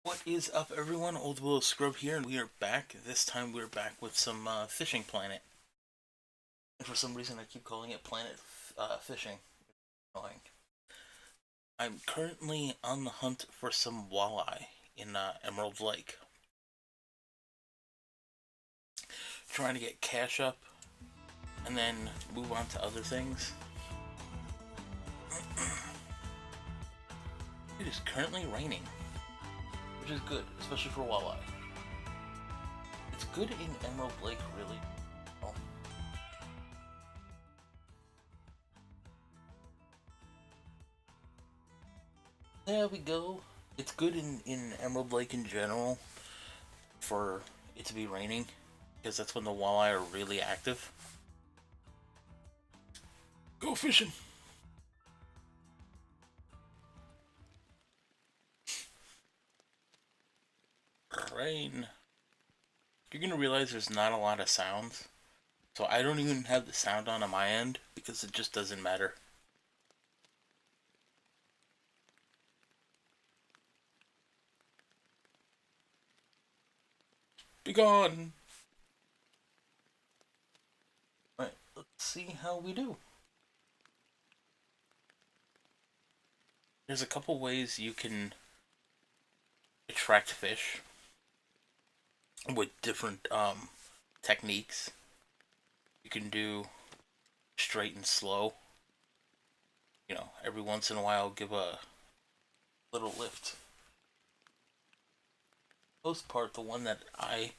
What is up, everyone? Old Willow Scrub here, and we are back. This time we're back with some Fishing Planet. And for some reason I keep calling it Planet Fishing. Annoying. I'm currently on the hunt for some walleye in Emerald Lake. Trying to get cash up, and then move on to other things. It is currently raining, which is good, especially for walleye. It's good in Emerald Lake, really. Oh. There we go. It's good in Emerald Lake in general for it to be raining, because that's when the walleye are really active. Go fishing! Rain. You're gonna realize there's not a lot of sounds. So I don't even have the sound on my end because it just doesn't matter. Be gone! Alright, let's see how we do. There's a couple ways you can attract fish with different techniques. You can do straight and slow. You know, every once in a while give a little lift. Most part, the one that I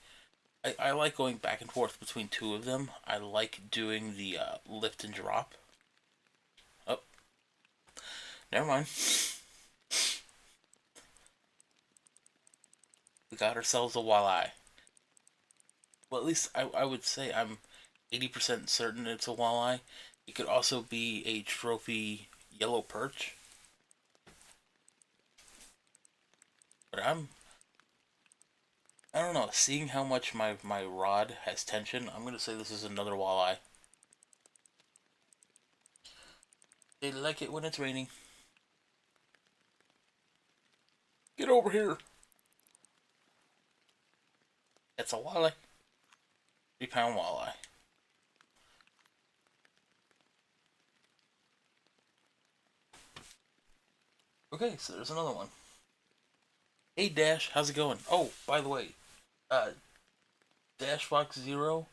like going back and forth between two of them. I like doing the lift and drop. Oh, never mind. We got ourselves a walleye. Well, at least I would say I'm 80% certain it's a walleye. It could also be a trophy yellow perch. But I don't know, seeing how much my rod has tension, I'm gonna say this is another walleye. They like it when it's raining. Get over here! It's a walleye. 3-pound walleye. Okay, so there's another one. Hey Dash, how's it going? Oh, by the way, Dashbox Zero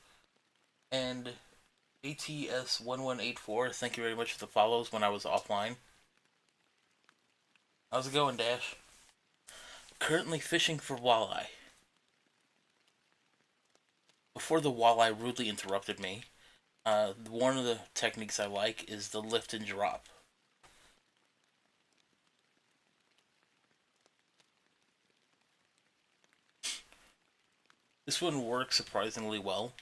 and ATS1184, thank you very much for the follows when I was offline. How's it going, Dash? Currently fishing for walleye. Before the walleye rudely interrupted me, one of the techniques I like is the lift and drop. This one works surprisingly well.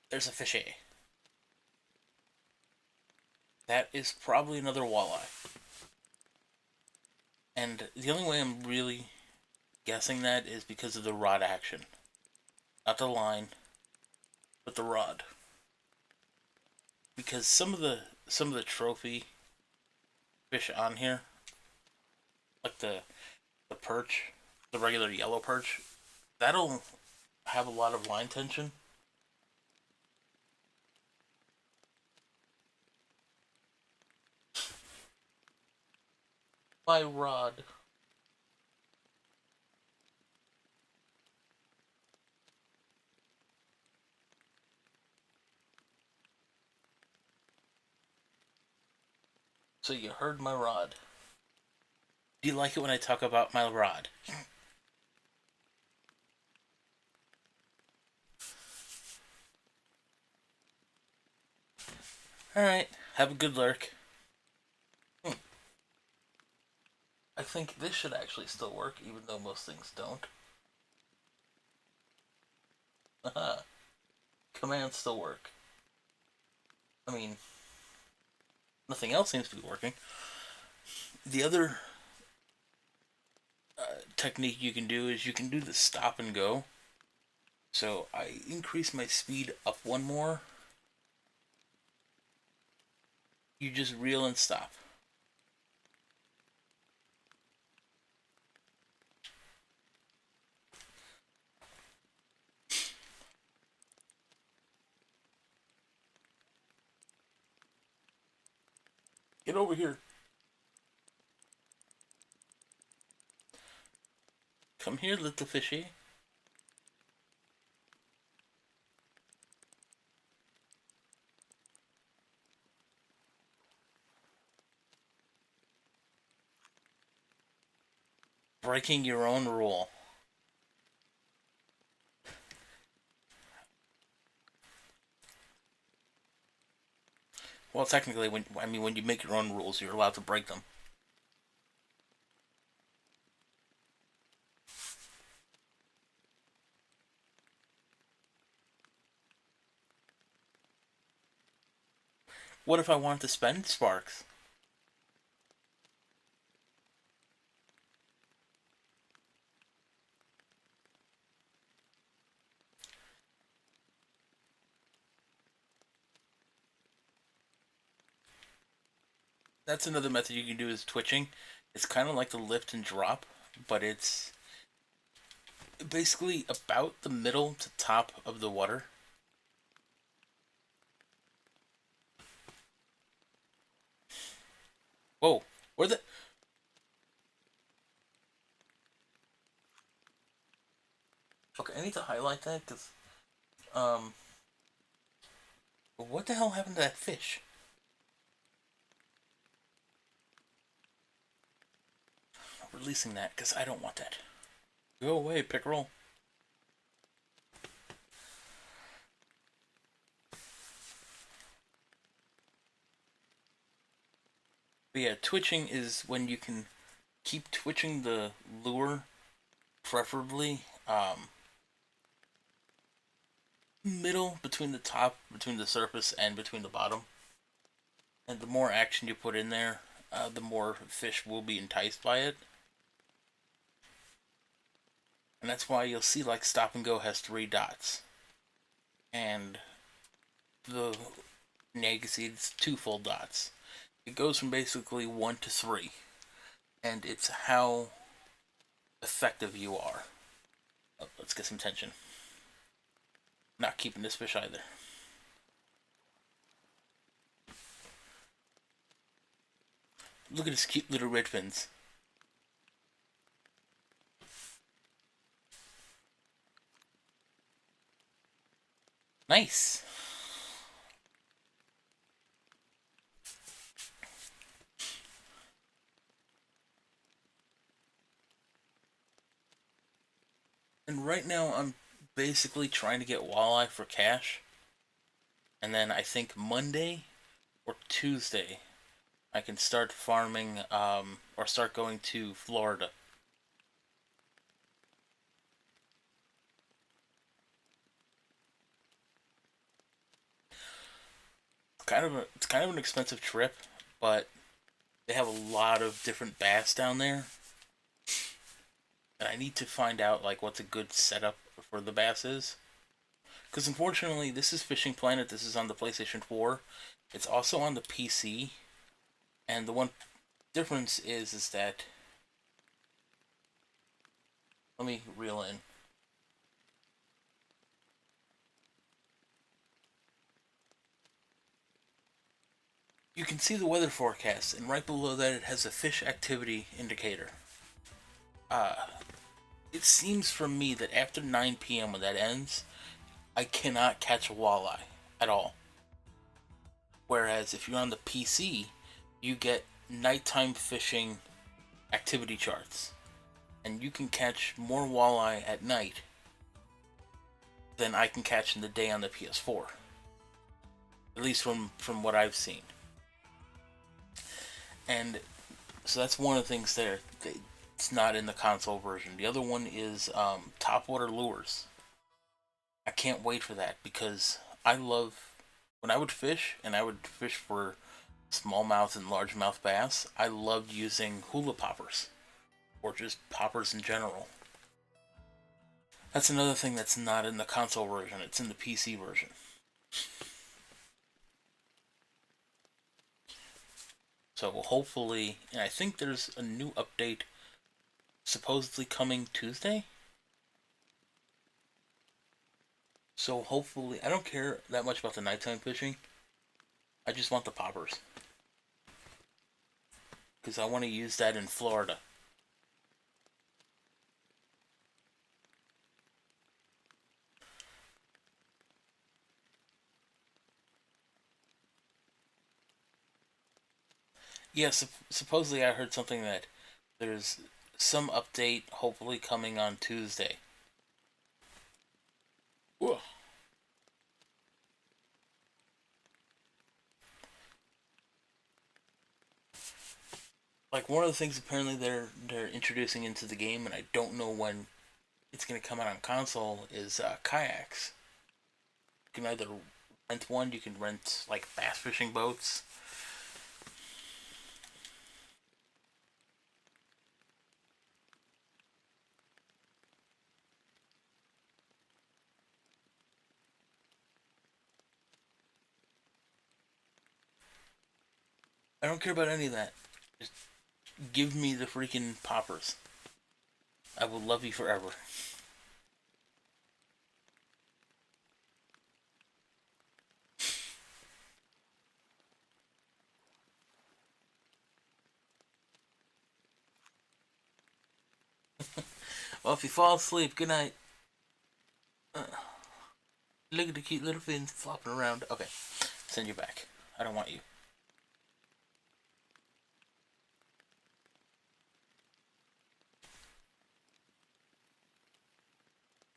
There's a fishy. That is probably another walleye. And the only way I'm really guessing that is because of the rod action. Not the line, but the rod. Because some of the trophy fish on here, like the perch, the regular yellow perch, that'll have a lot of line tension. My rod. So you heard my rod. Do you like it when I talk about my rod? Alright, have a good lurk. I think this should actually still work, even though most things don't. Haha. Commands still work. I mean, nothing else seems to be working. The other technique you can do is you can do the stop and go. So I increase my speed up one more. You just reel and stop. Get over here. Come here, little fishy. Breaking your own rule. Well, technically, when you make your own rules, you're allowed to break them. What if I wanted to spend sparks? That's another method you can do is twitching. It's kind of like the lift and drop, but it's basically about the middle to top of the water. Whoa, where the... Okay, I need to highlight that, because, what the hell happened to that fish? I'm releasing that, because I don't want that. Go away, pickerel. But yeah, twitching is when you can keep twitching the lure, preferably, middle between the top, between the surface, and between the bottom. And the more action you put in there, the more fish will be enticed by it. And that's why you'll see like Stop and Go has 3 dots. And the Nagaseed's 2 full dots. It goes from basically 1 to 3. And it's how effective you are. Oh, let's get some tension. Not keeping this fish either. Look at his cute little red fins. Nice. And right now I'm basically trying to get walleye for cash. And then I think Monday or Tuesday I can start farming or start going to Florida. It's kind of an expensive trip, but they have a lot of different bass down there. And I need to find out like what's a good setup for the bass is. Because unfortunately, this is Fishing Planet. This is on the PlayStation 4. It's also on the PC. And the one difference is that, let me reel in. You can see the weather forecast, and right below that it has a fish activity indicator. Uh, it seems for me that after 9 p.m. when that ends, I cannot catch a walleye at all. Whereas if you're on the PC, you get nighttime fishing activity charts. And you can catch more walleye at night than I can catch in the day on the PS4. At least from what I've seen. And so that's one of the things there. It's not in the console version. The other one is topwater lures. I can't wait for that because I love when I would fish and I would fish for smallmouth and largemouth bass. I loved using hula poppers or just poppers in general. That's another thing that's not in the console version. It's in the PC version. So hopefully, and I think there's a new update supposedly coming Tuesday. So hopefully, I don't care that much about the nighttime fishing. I just want the poppers. because I want to use that in Florida. Yeah, supposedly I heard something that there's some update hopefully coming on Tuesday. Ooh. Like one of the things apparently they're introducing into the game, and I don't know when it's going to come out on console, is kayaks. You can either rent one, you can rent like bass fishing boats. I don't care about any of that. Just give me the freaking poppers. I will love you forever. Well, if you fall asleep, good night. Look at the cute little fins flopping around. Okay, send you back. I don't want you.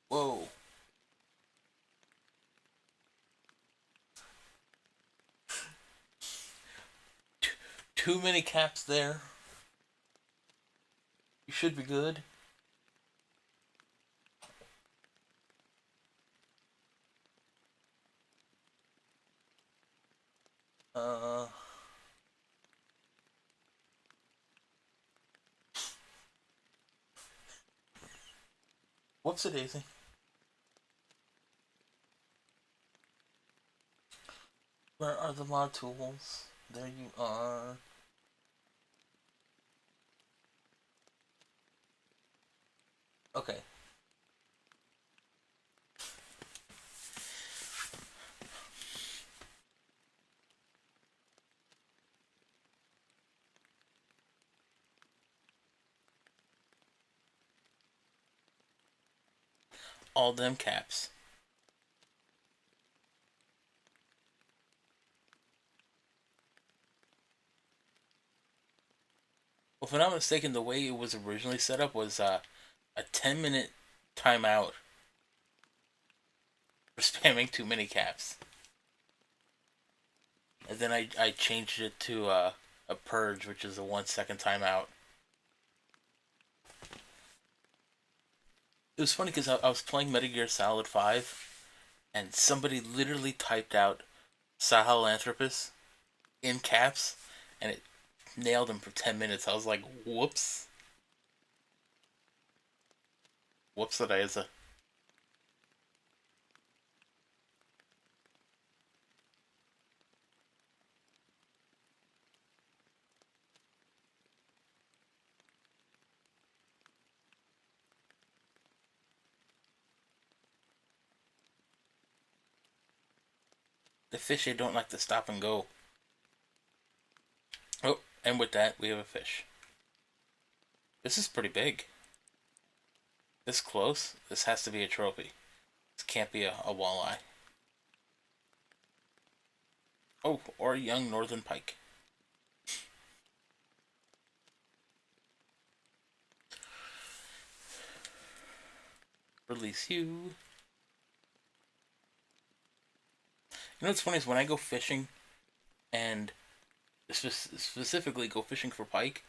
Whoa. Too many caps there. You should be good. Uh. Whoops a daisy. Where are the mod tools? There you are. Okay. All them caps. Well, if I'm not mistaken, the way it was originally set up was a 10-minute timeout for spamming too many caps. And then I changed it to a purge, which is a 1 second timeout. It was funny because I was playing Metal Gear Solid 5, and somebody literally typed out Sahelanthropus in caps, and it nailed him for 10 minutes. I was like, whoops. Whoops, that is a. The fish, they don't like to stop and go. Oh, and with that, we have a fish. This is pretty big. This close, this has to be a trophy. This can't be a walleye. Oh, or a young northern pike. Release you. You know what's funny is when I go fishing, and specifically go fishing for pike,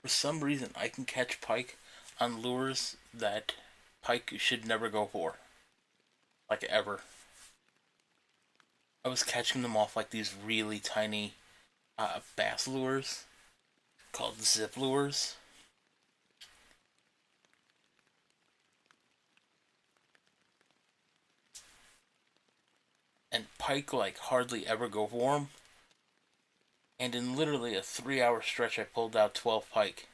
for some reason I can catch pike on lures that pike should never go for. Like ever. I was catching them off like these really tiny bass lures called zip lures. And pike like hardly ever go for them. And in literally a 3 hour stretch, I pulled out 12 pike.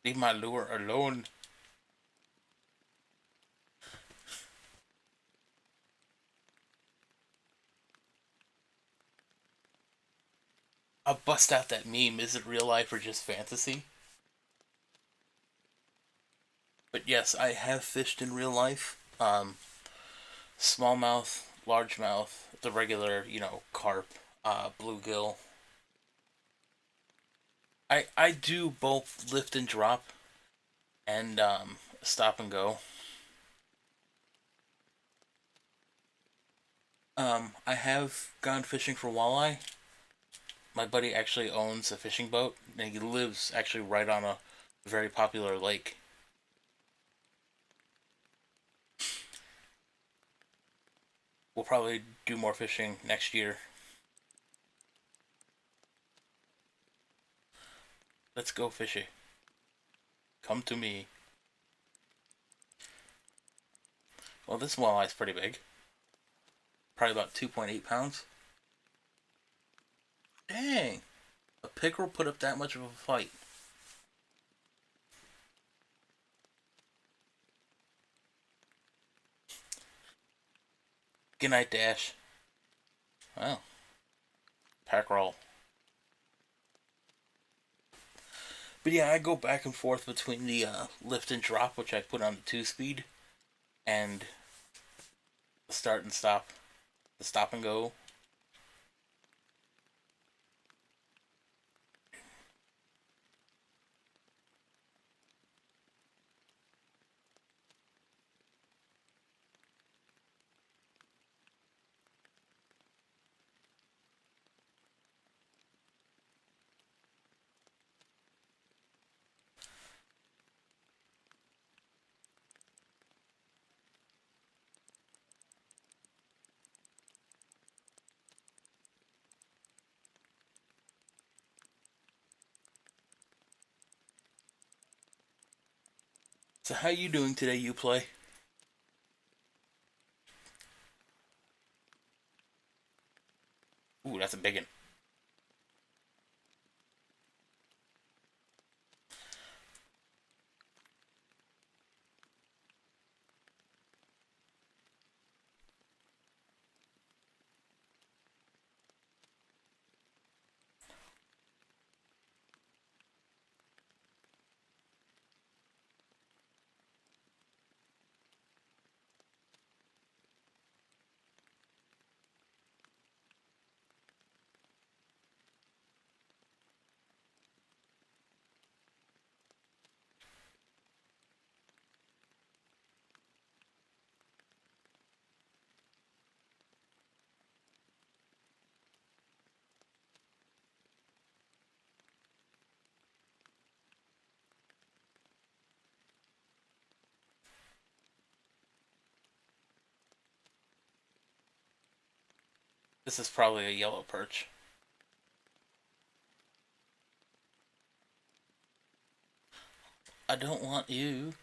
Leave my lure alone. I'll bust out that meme. Is it real life or just fantasy? But yes, I have fished in real life. Smallmouth, largemouth, the regular, carp, bluegill. I do both lift and drop and stop and go. I have gone fishing for walleye. My buddy actually owns a fishing boat, and he lives actually right on a very popular lake. We'll probably do more fishing next year. Let's go fishing. Come to me. Well, this walleye's pretty big. Probably about 2.8 pounds. Dang! A pickerel put up that much of a fight. Good night, Dash. Well, pack roll. But yeah, I go back and forth between the lift and drop, which I put on the 2 speed, and the start and stop, the stop and go. So how you doing today, you play? Ooh, that's a big one. This is probably a yellow perch. I don't want you.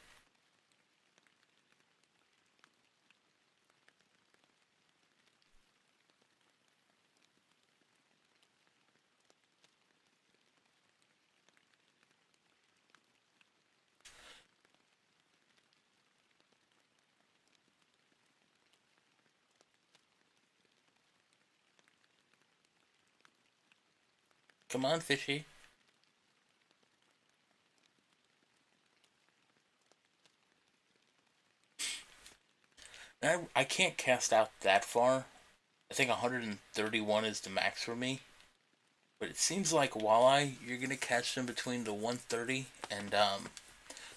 Come on, fishy. I can't cast out that far. I think 131 is the max for me. But it seems like walleye, you're gonna catch them between the 130 and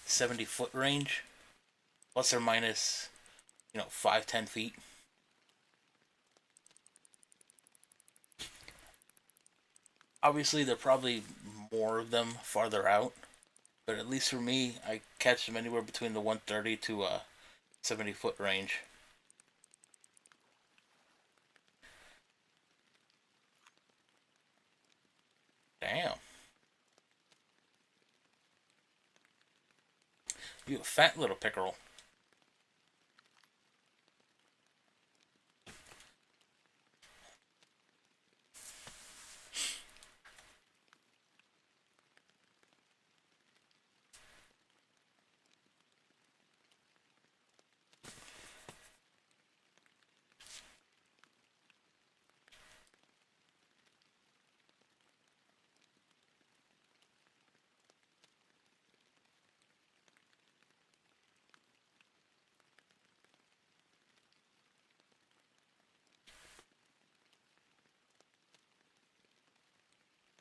70 foot range, plus or minus, 5-10 feet. Obviously, there are probably more of them farther out, but at least for me, I catch them anywhere between the 130 to 70 foot range. Damn, you a fat little pickerel.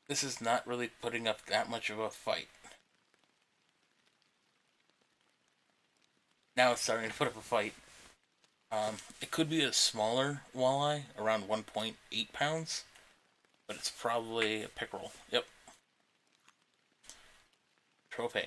This is not really putting up that much of a fight. Now it's starting to put up a fight. It could be a smaller walleye, around 1.8 pounds, but it's probably a pickerel. Yep, trophy.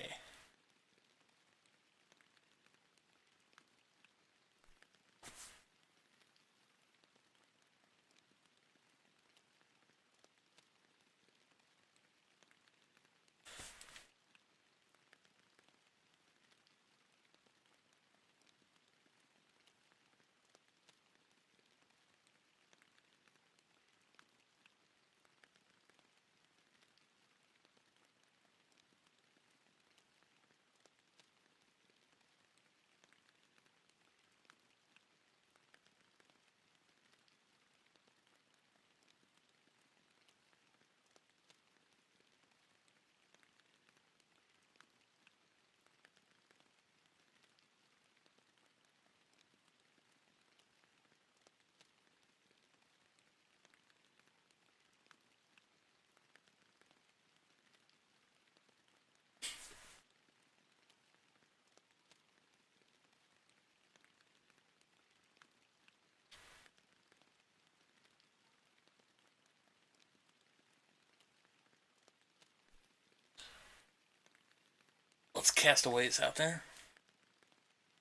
Let's castaways out there.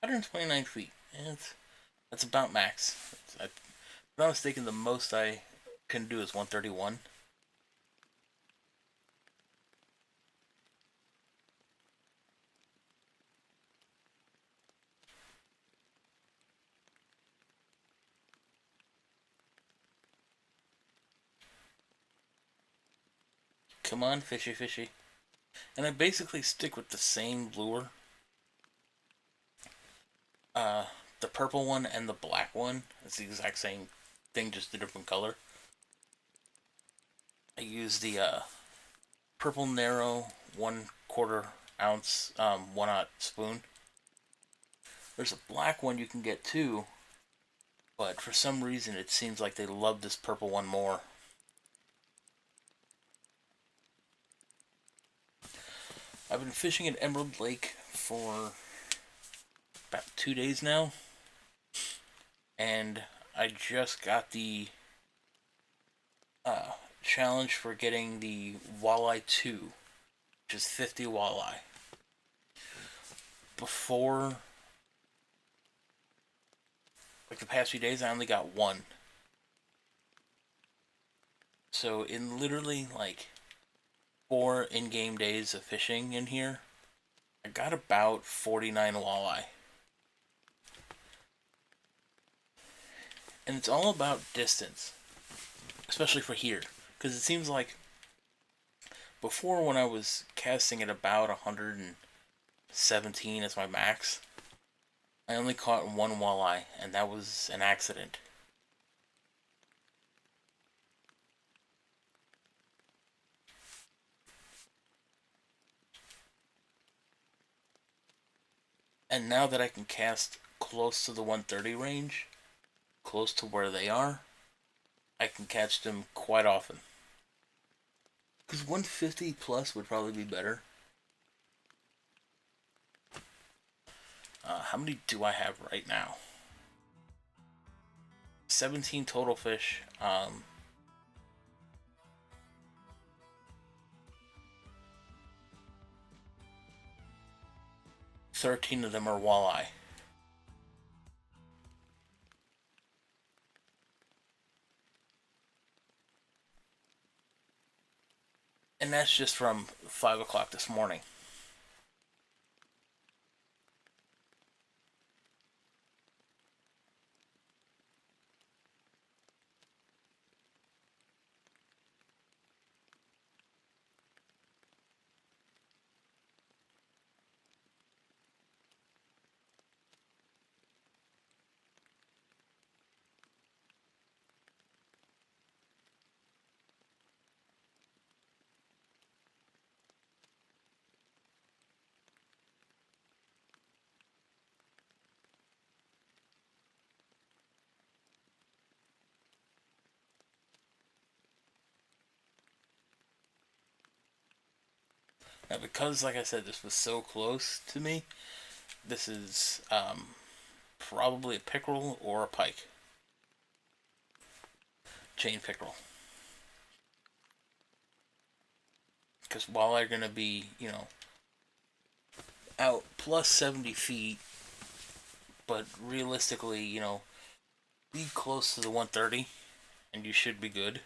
129 feet. That's about max. If I'm not mistaken, the most I can do is 131. Come on, fishy, fishy. And I basically stick with the same lure. Uh, the purple one and the black one. It's the exact same thing, just a different color. I use the purple narrow 1/4 ounce 1/0 spoon. There's a black one you can get too, but for some reason it seems like they love this purple one more. I've been fishing at Emerald Lake for about 2 days now, and I just got the uh, challenge for getting the Walleye 2, which is 50 walleye. Before, like the past few days, I only got one. So in literally like 4 in-game days of fishing in here, I got about 49 walleye. And it's all about distance, especially for here, because it seems like before, when I was casting at about 117 as my max, I only caught one walleye, and that was an accident. And now that I can cast close to the 130 range, close to where they are, I can catch them quite often. Because 150 plus would probably be better. How many do I have right now? 17 total fish. 13 of them are walleye. And that's just from 5 o'clock this morning. Now, because, like I said, this was so close to me, this is probably a pickerel or a pike. Chain pickerel. Because while they're going to be, out plus 70 feet, but realistically, be close to the 130 and you should be good.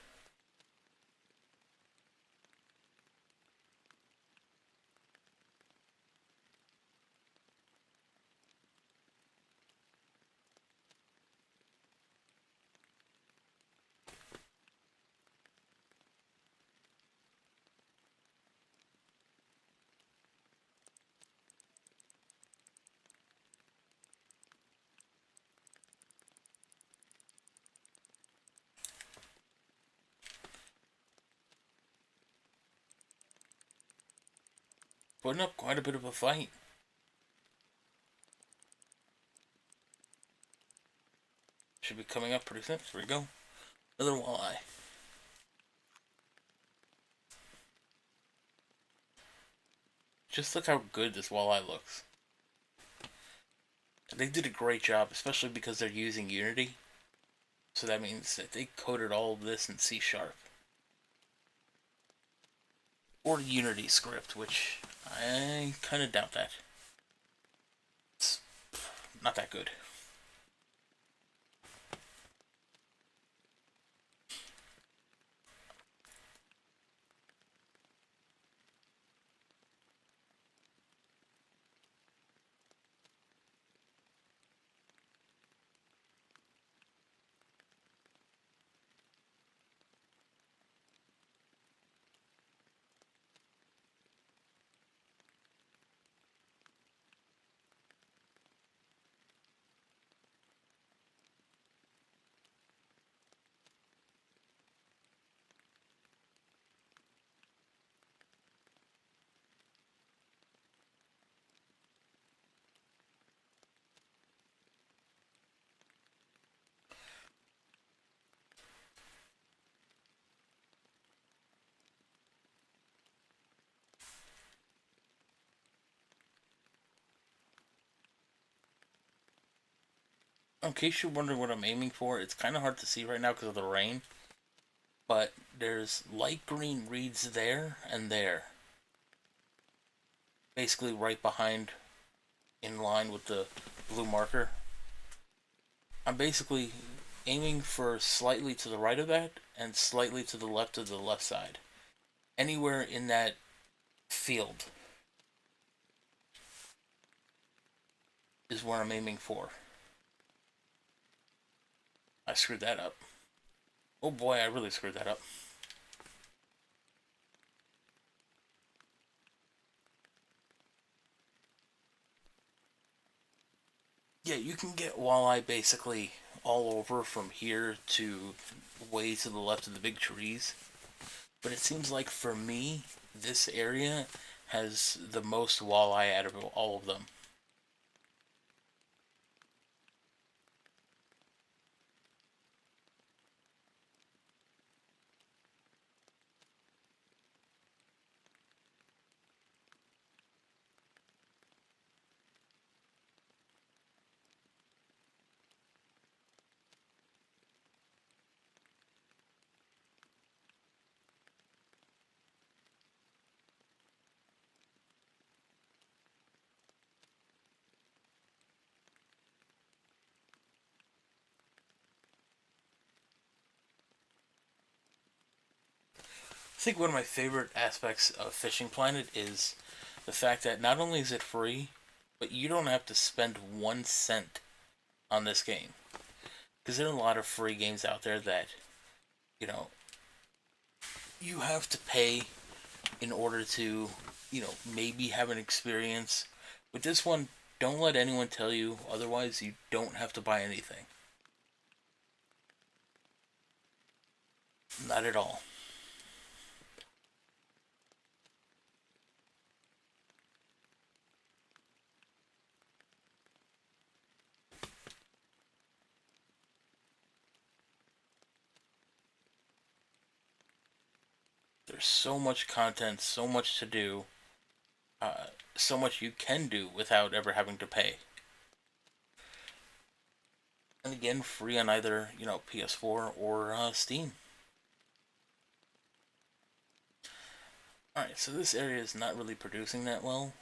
Putting up quite a bit of a fight. Should be coming up pretty soon. Here we go. Another walleye. Just look how good this walleye looks. They did a great job, especially because they're using Unity. So that means that they coded all of this in C Sharp. Or Unity script, which I kind of doubt that. It's not that good. In case you're wondering what I'm aiming for, it's kind of hard to see right now because of the rain. But there's light green reeds there and there. Basically right behind, in line with the blue marker. I'm basically aiming for slightly to the right of that and slightly to the left of the left side. Anywhere in that field is where I'm aiming for. I screwed that up. Oh boy, I really screwed that up. Yeah, you can get walleye basically all over from here to way to the left of the big trees. But it seems like for me, this area has the most walleye out of all of them. I think one of my favorite aspects of Fishing Planet is the fact that not only is it free, but you don't have to spend 1 cent on this game. Because there are a lot of free games out there that, you know, you have to pay in order to, maybe have an experience. With this one, don't let anyone tell you otherwise. You don't have to buy anything. Not at all. There's so much content, so much to do. so much you can do without ever having to pay. And again, free on either PS4 or Steam. All right, so this area is not really producing that well.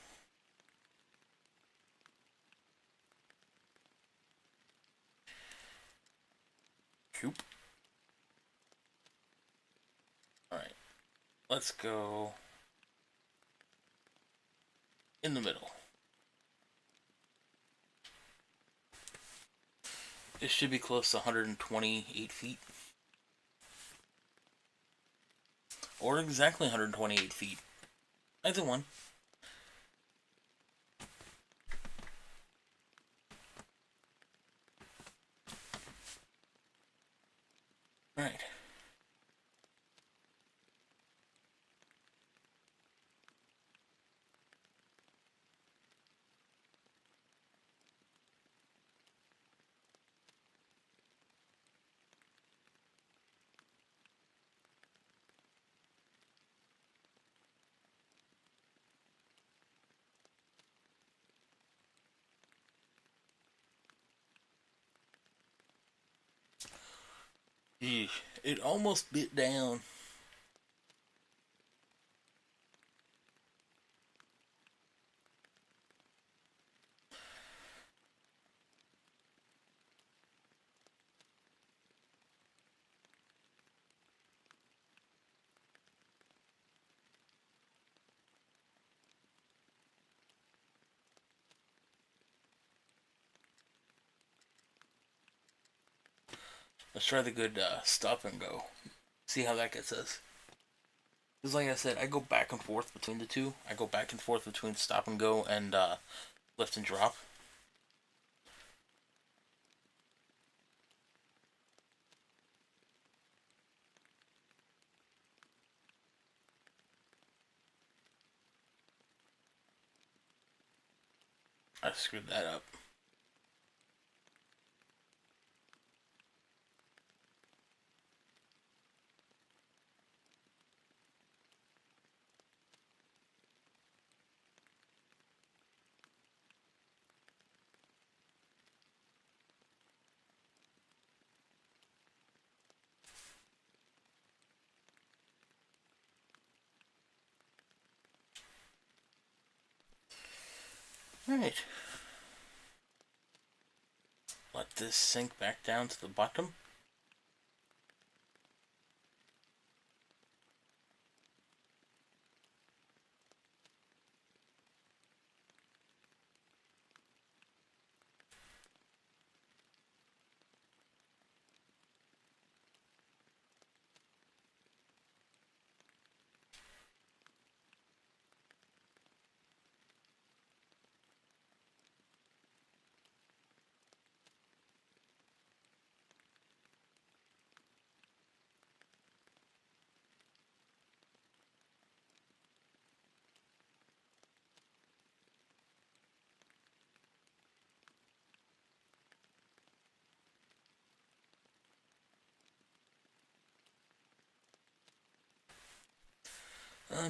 Shoop. All right, let's go in the middle. It should be close to 128 feet. Or exactly 128 feet. Either one. Alright. Eesh, it almost bit down. Let's try the good stop and go. See how that gets us. Because like I said, I go back and forth between the two. I go back and forth between stop and go and lift and drop. I screwed that up. Alright. Let this sink back down to the bottom.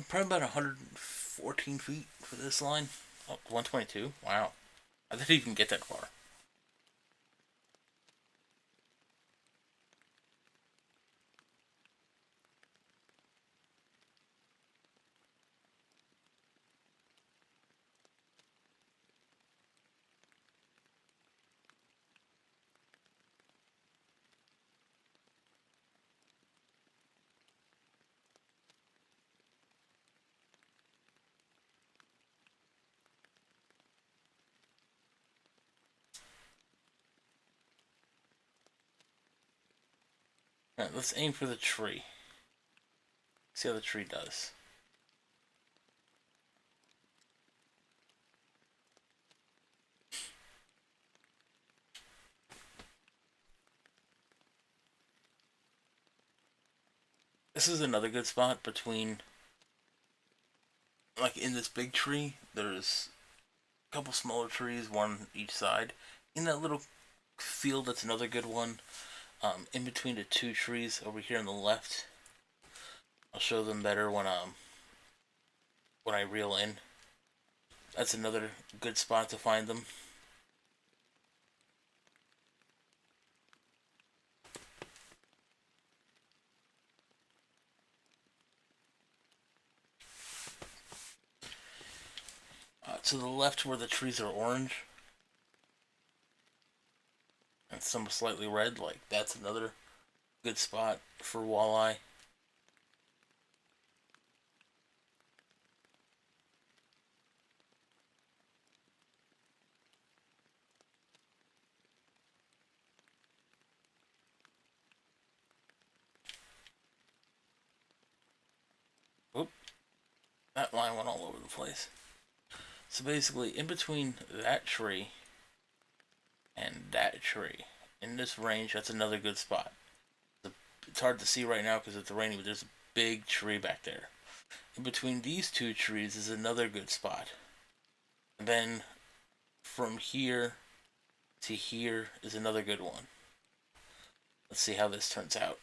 Probably about 114 feet for this line. Oh, 122? Wow. I didn't even get that far. Alright, let's aim for the tree. See how the tree does. This is another good spot between, like in this big tree, there's a couple smaller trees, one each side. In that little field, that's another good one. In between the two trees over here on the left, I'll show them better when I reel in. That's another good spot to find them. To the left where the trees are orange and some slightly red, like that's another good spot for walleye. Oop, that line went all over the place. So basically, in between that tree and that tree, in this range, that's another good spot. It's hard to see right now because it's raining, but there's a big tree back there. In between these two trees is another good spot. And then from here to here is another good one. Let's see how this turns out.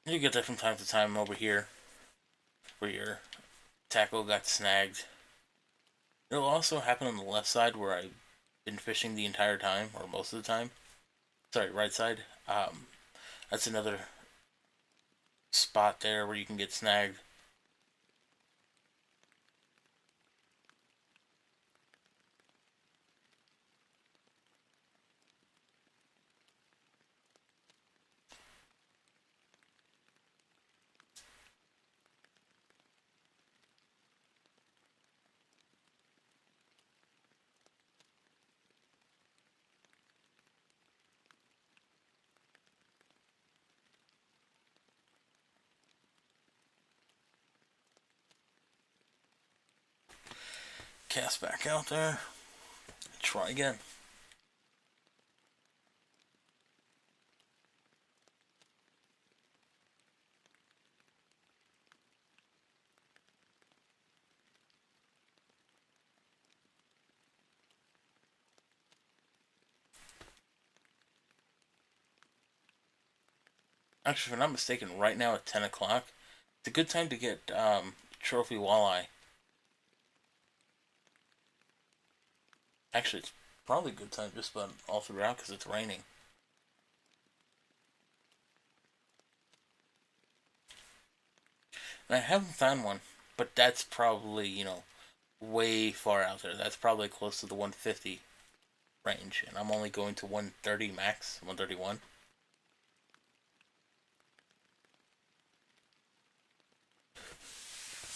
You get that from time to time over here, where your tackle got snagged. It'll also happen on the left side where I've been fishing the entire time, or most of the time. Sorry, right side. That's another spot there where you can get snagged. Cast back out there. Try again. Actually, if I'm not mistaken, right now at 10 o'clock, it's a good time to get trophy walleye. Actually, it's probably a good time just about all throughout because it's raining. And I haven't found one, but that's probably, way far out there. That's probably close to the 150 range, and I'm only going to 130 max, 131.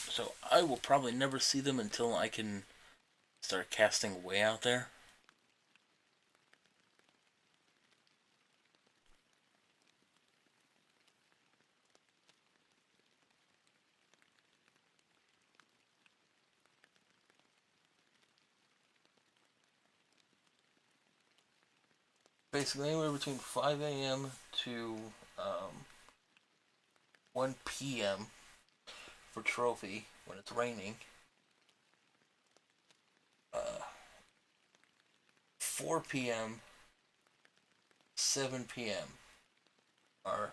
So I will probably never see them until I can start casting way out there. Basically, anywhere between 5 a.m. to 1 p.m. for trophy when it's raining. 4 p.m., 7 p.m. are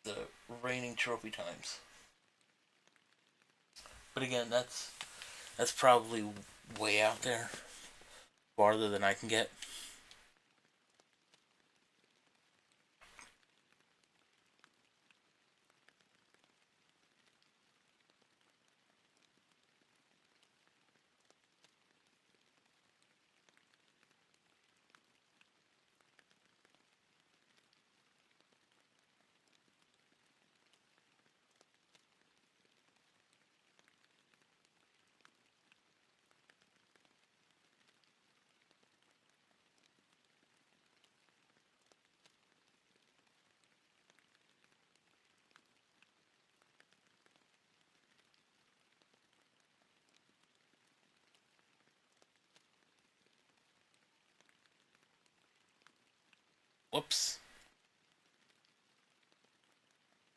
the raining trophy times. But again, that's probably way out there, farther than I can get. Whoops.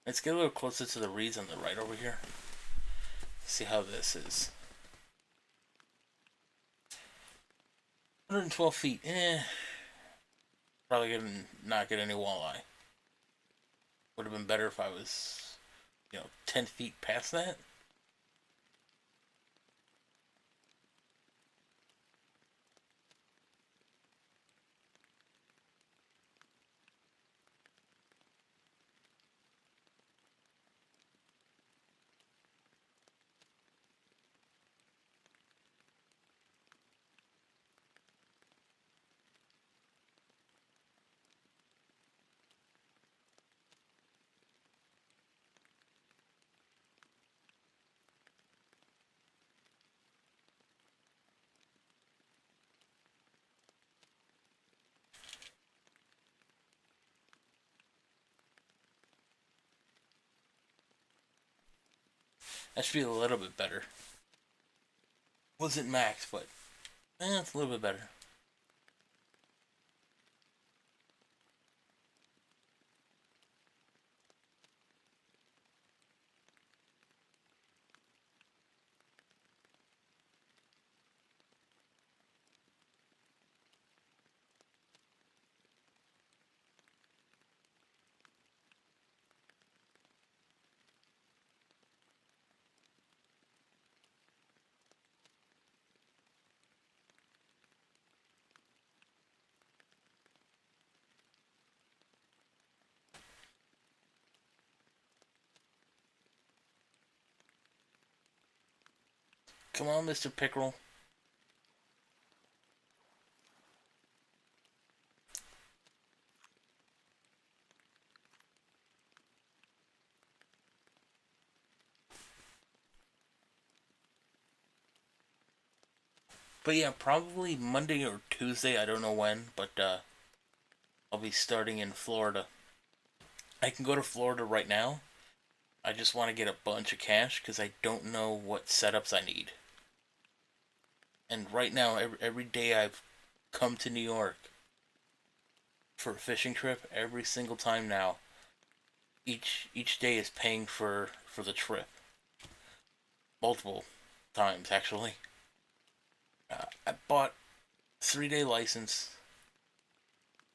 Let's get a little closer to the reeds on the right over here. See how this is. 112 feet. Probably gonna not get any walleye. Would have been better if I was, 10 feet past that. That should be a little bit better. Wasn't max, but it's a little bit better. Come on, Mr. Pickerel. But yeah, probably Monday or Tuesday. I don't know when, but I'll be starting in Florida. I can go to Florida right now. I just want to get a bunch of cash because I don't know what setups I need. And right now, every day I've come to New York for a fishing trip, every single time now, each day is paying for the trip. Multiple times, actually. I bought 3-day license,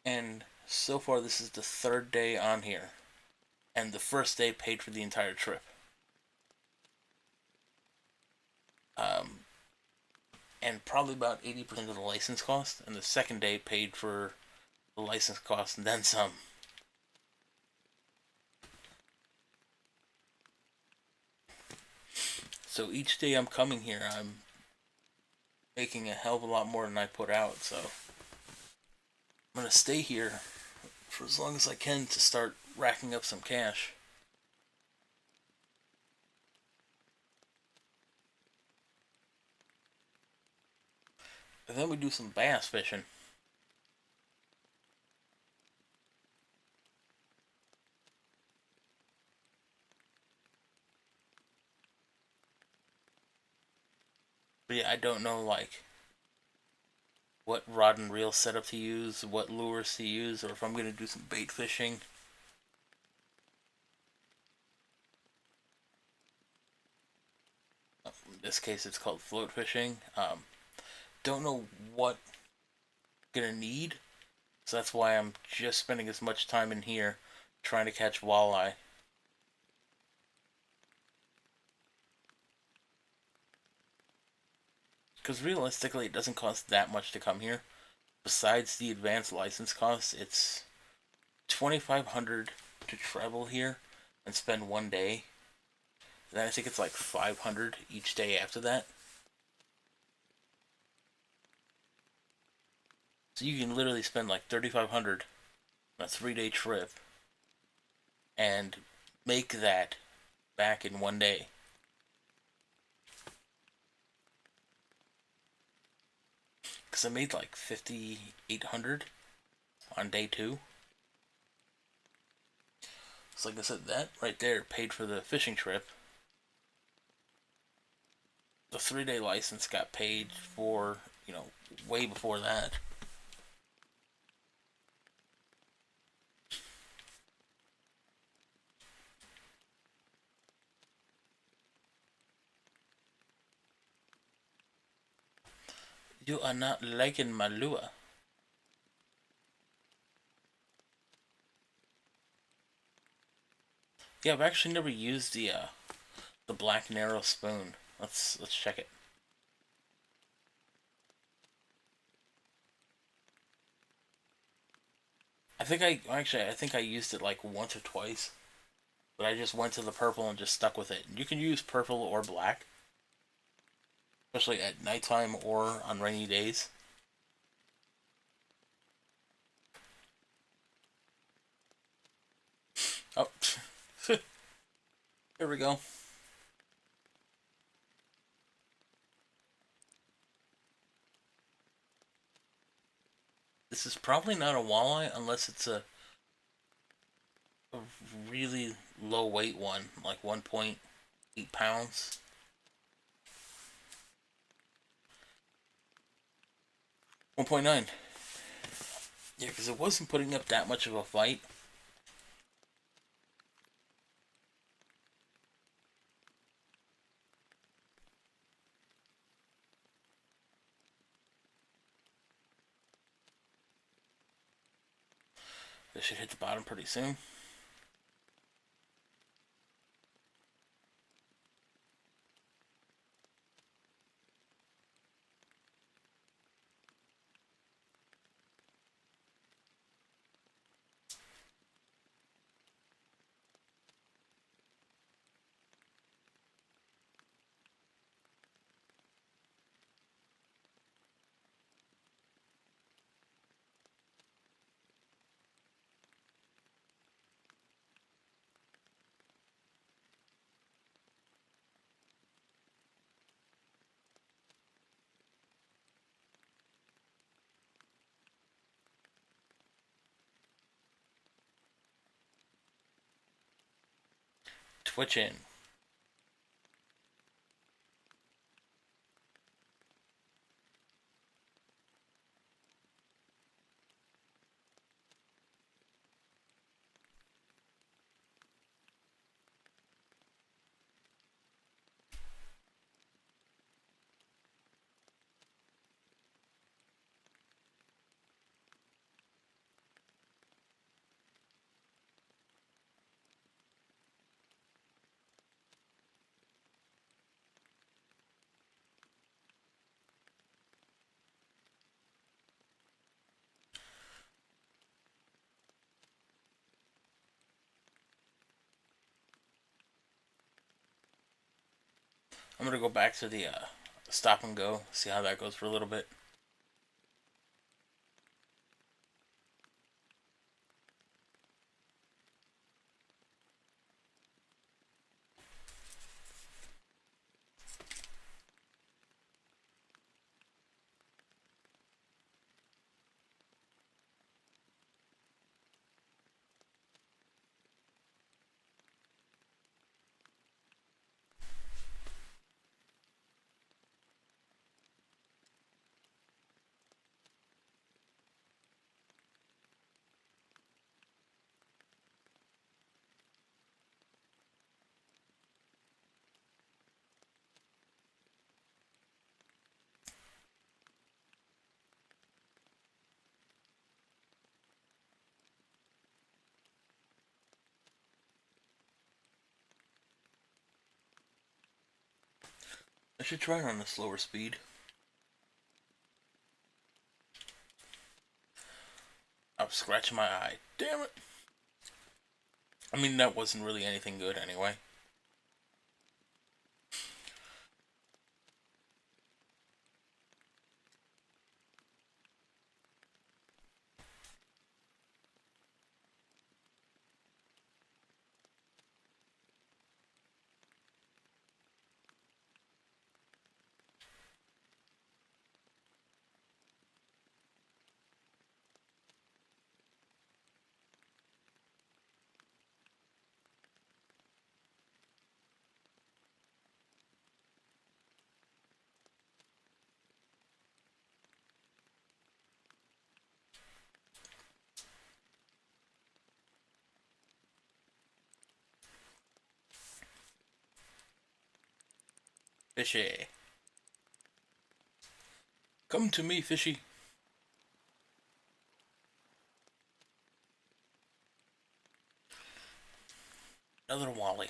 and so far this is the third day on here, and the first day paid for the entire trip. Um, and probably about 80% of the license cost, and the second day paid for the license cost and then some. So each day I'm coming here, I'm making a hell of a lot more than I put out, so I'm gonna stay here for as long as I can to start racking up some cash. And then we do some bass fishing. But yeah, I don't know like what rod and reel setup to use, what lures to use, or if I'm gonna do some bait fishing. In this case, it's called float fishing. Don't know what I'm gonna need, so that's why I'm just spending as much time in here trying to catch walleye. Because realistically, it doesn't cost that much to come here. Besides the advanced license costs, it's 2,500 to travel here and spend one day. Then I think it's like 500 each day after that. So you can literally spend like 3,500 on a 3-day trip and make that back in one day. Because I made like 5,800 on day 2. So like I said, that right there paid for the fishing trip. The 3-day license got paid for, way before that. You are not liking my lure. Yeah, I've actually never used the black narrow spoon. Let's check it. I think I used it like once or twice, but I just went to the purple and just stuck with it. You can use purple or black, especially at nighttime or on rainy days. Oh, here we go. This is probably not a walleye unless it's a really low weight one, like 1.8 pounds. 1.9. Yeah, because it wasn't putting up that much of a fight. This should hit the bottom pretty soon. Twitching. I'm gonna go back to the stop and go, see how that goes for a little bit. I should try it on a slower speed. I'm scratching my eye. Damn it. I mean, that wasn't really anything good anyway. Fishy. Come to me, fishy. Another wally.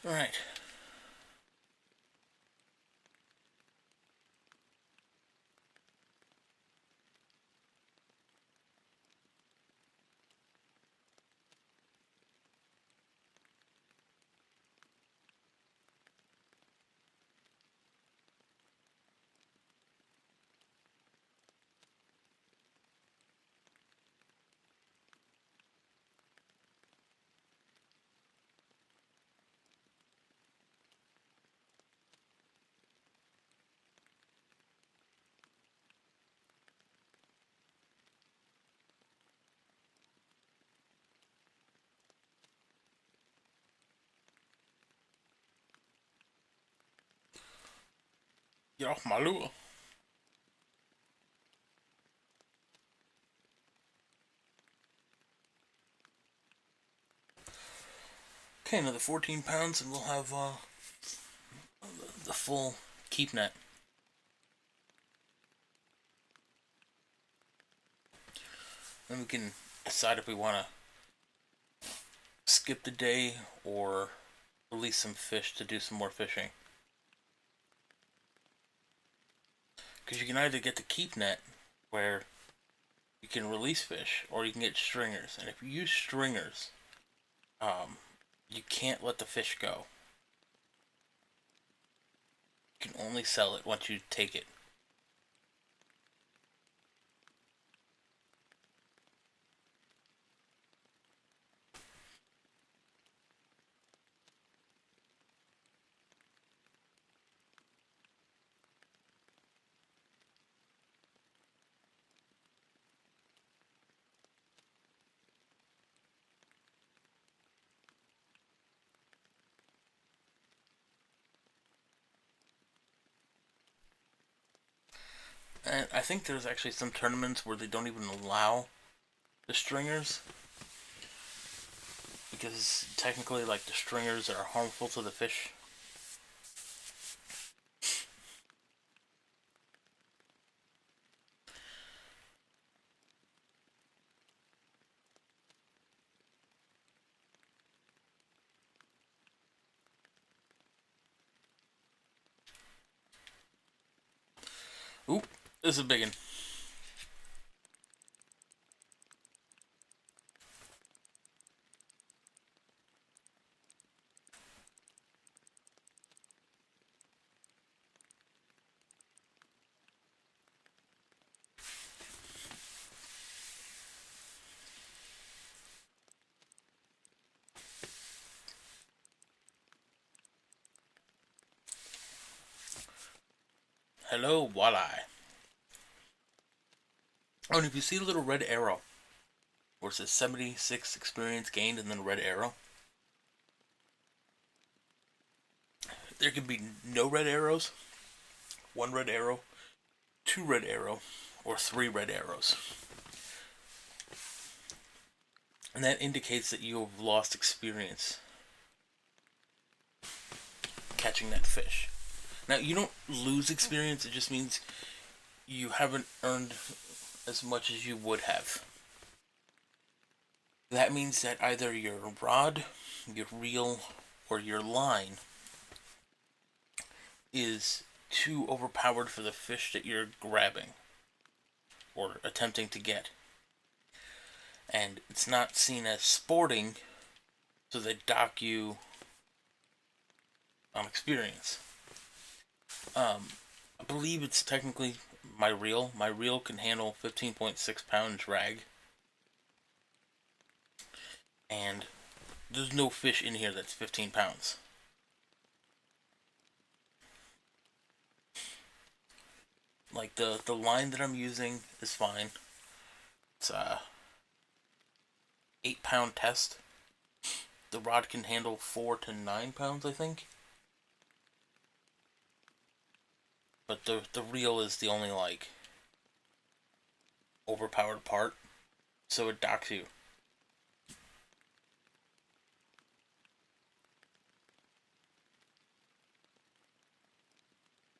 Alright. Get off my lure. Okay, another 14 pounds and we'll have the full keep net. Then we can decide if we want to skip the day or release some fish to do some more fishing. Because you can either get the keep net, where you can release fish, or you can get stringers. And if you use stringers, you can't let the fish go. You can only sell it once you take it. And I think there's actually some tournaments where they don't even allow the stringers, because technically, like, the stringers are harmful to the fish. Oop, this is a big one. Hello, Walleye. Oh, and if you see a little red arrow, where it says 76 experience gained and then red arrow, there can be no red arrows, one red arrow, two red arrow, or three red arrows. And that indicates that you have lost experience catching that fish. Now, you don't lose experience, it just means you haven't earned as much as you would have. That means that either your rod, your reel, or your line is too overpowered for the fish that you're grabbing or attempting to get. And it's not seen as sporting, so they dock you on experience. I believe it's technically my reel. My reel can handle 15.6 pound drag. And there's no fish in here that's 15 pounds. Like, the line that I'm using is fine. It's a 8-pound test. The rod can handle 4 to 9 pounds, I think. But the reel is the only, like, overpowered part, so it docks you.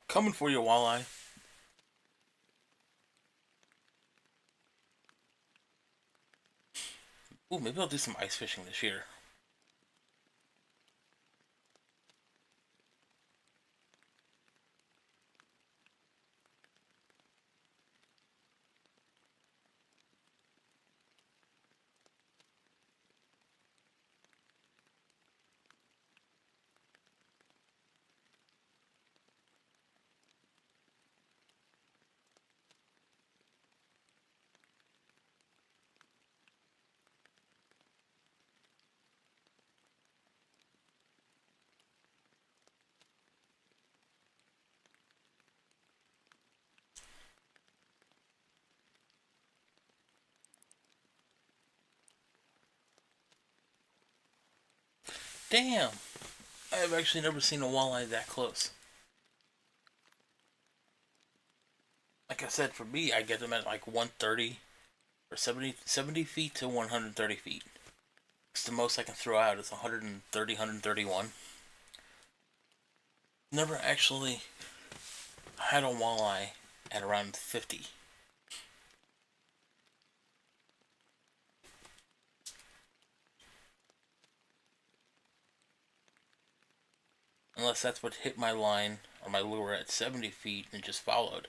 Coming for you, Walleye. Ooh, maybe I'll do some ice fishing this year. Damn! I've actually never seen a walleye that close. Like I said, for me, I get them at like 130 or 70 feet to 130 feet. It's the most I can throw out. It's 130, 131. Never actually had a walleye at around 50. Unless that's what hit my line or my lure at 70 feet and just followed.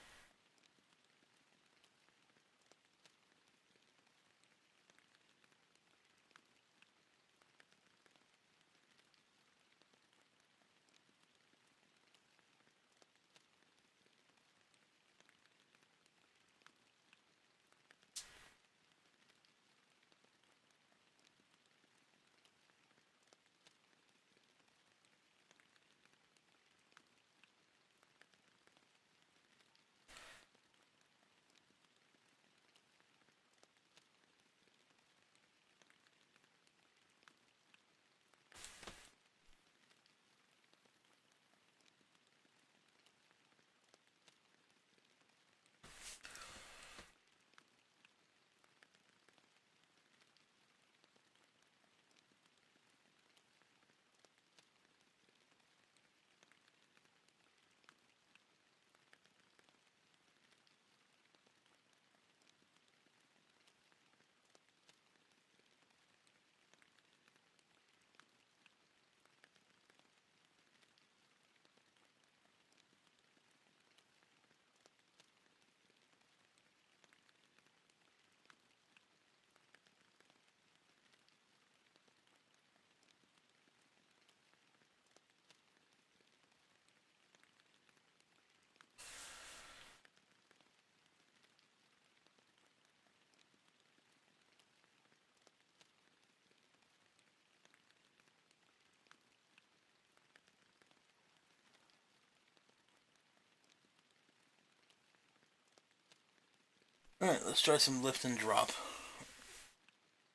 Alright, let's try some lift and drop.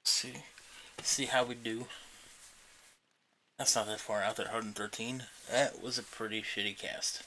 See how we do. That's not that far out there, 113. That was a pretty shitty cast.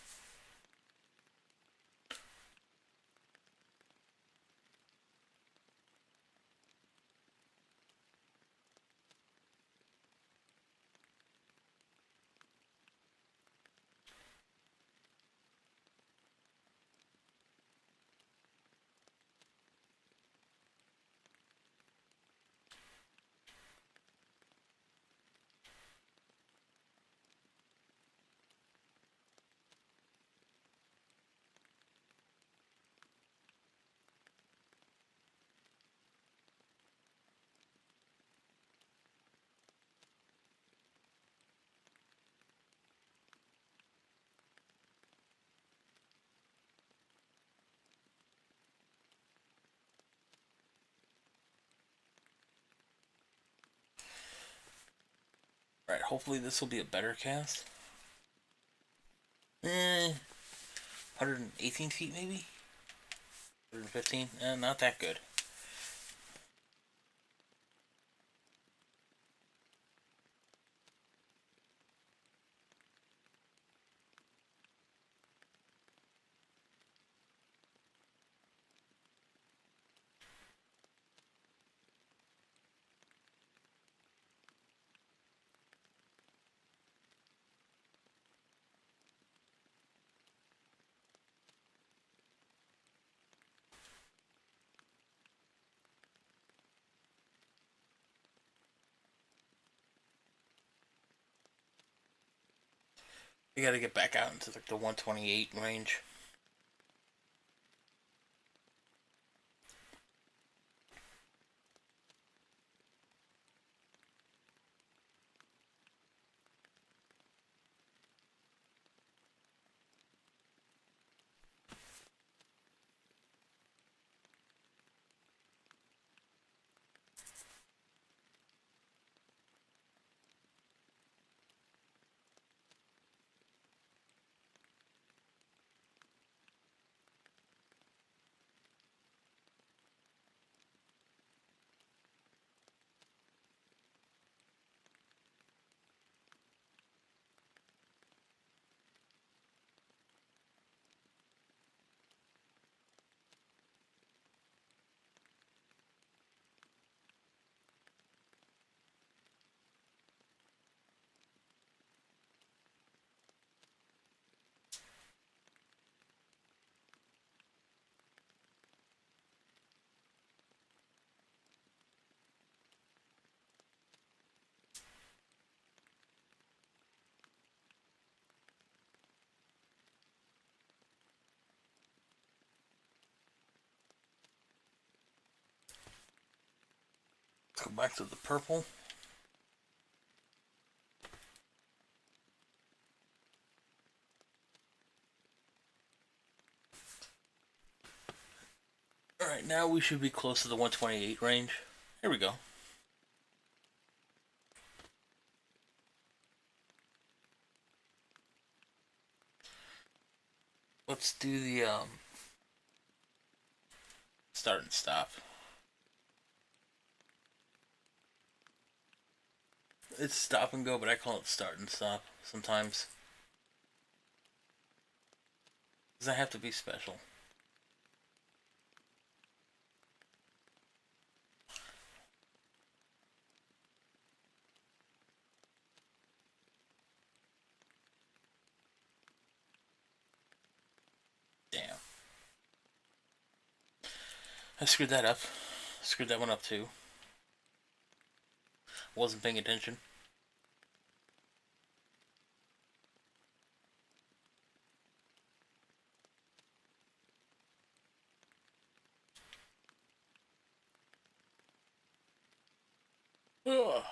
Alright, hopefully this will be a better cast. 118 feet maybe? 115? Not that good. You gotta get back out into like the 128 range. Let's go back to the purple. Alright, now we should be close to the 128 range. Here we go. Let's do the start and stop. It's stop and go, but I call it start and stop sometimes. Because I have to be special. Damn. I screwed that up. Screwed that one up too. Wasn't paying attention. Ugh.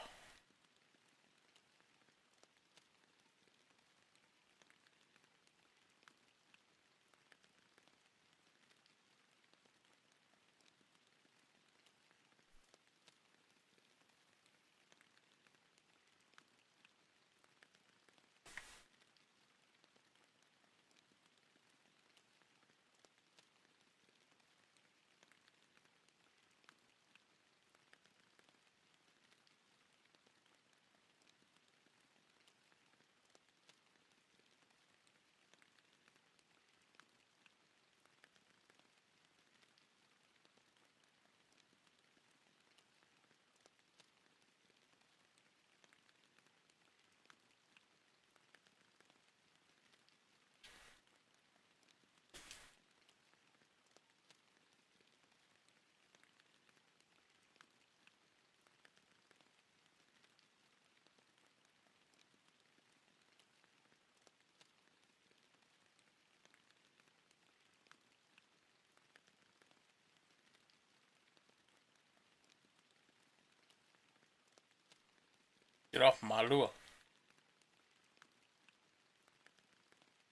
Get off my lure.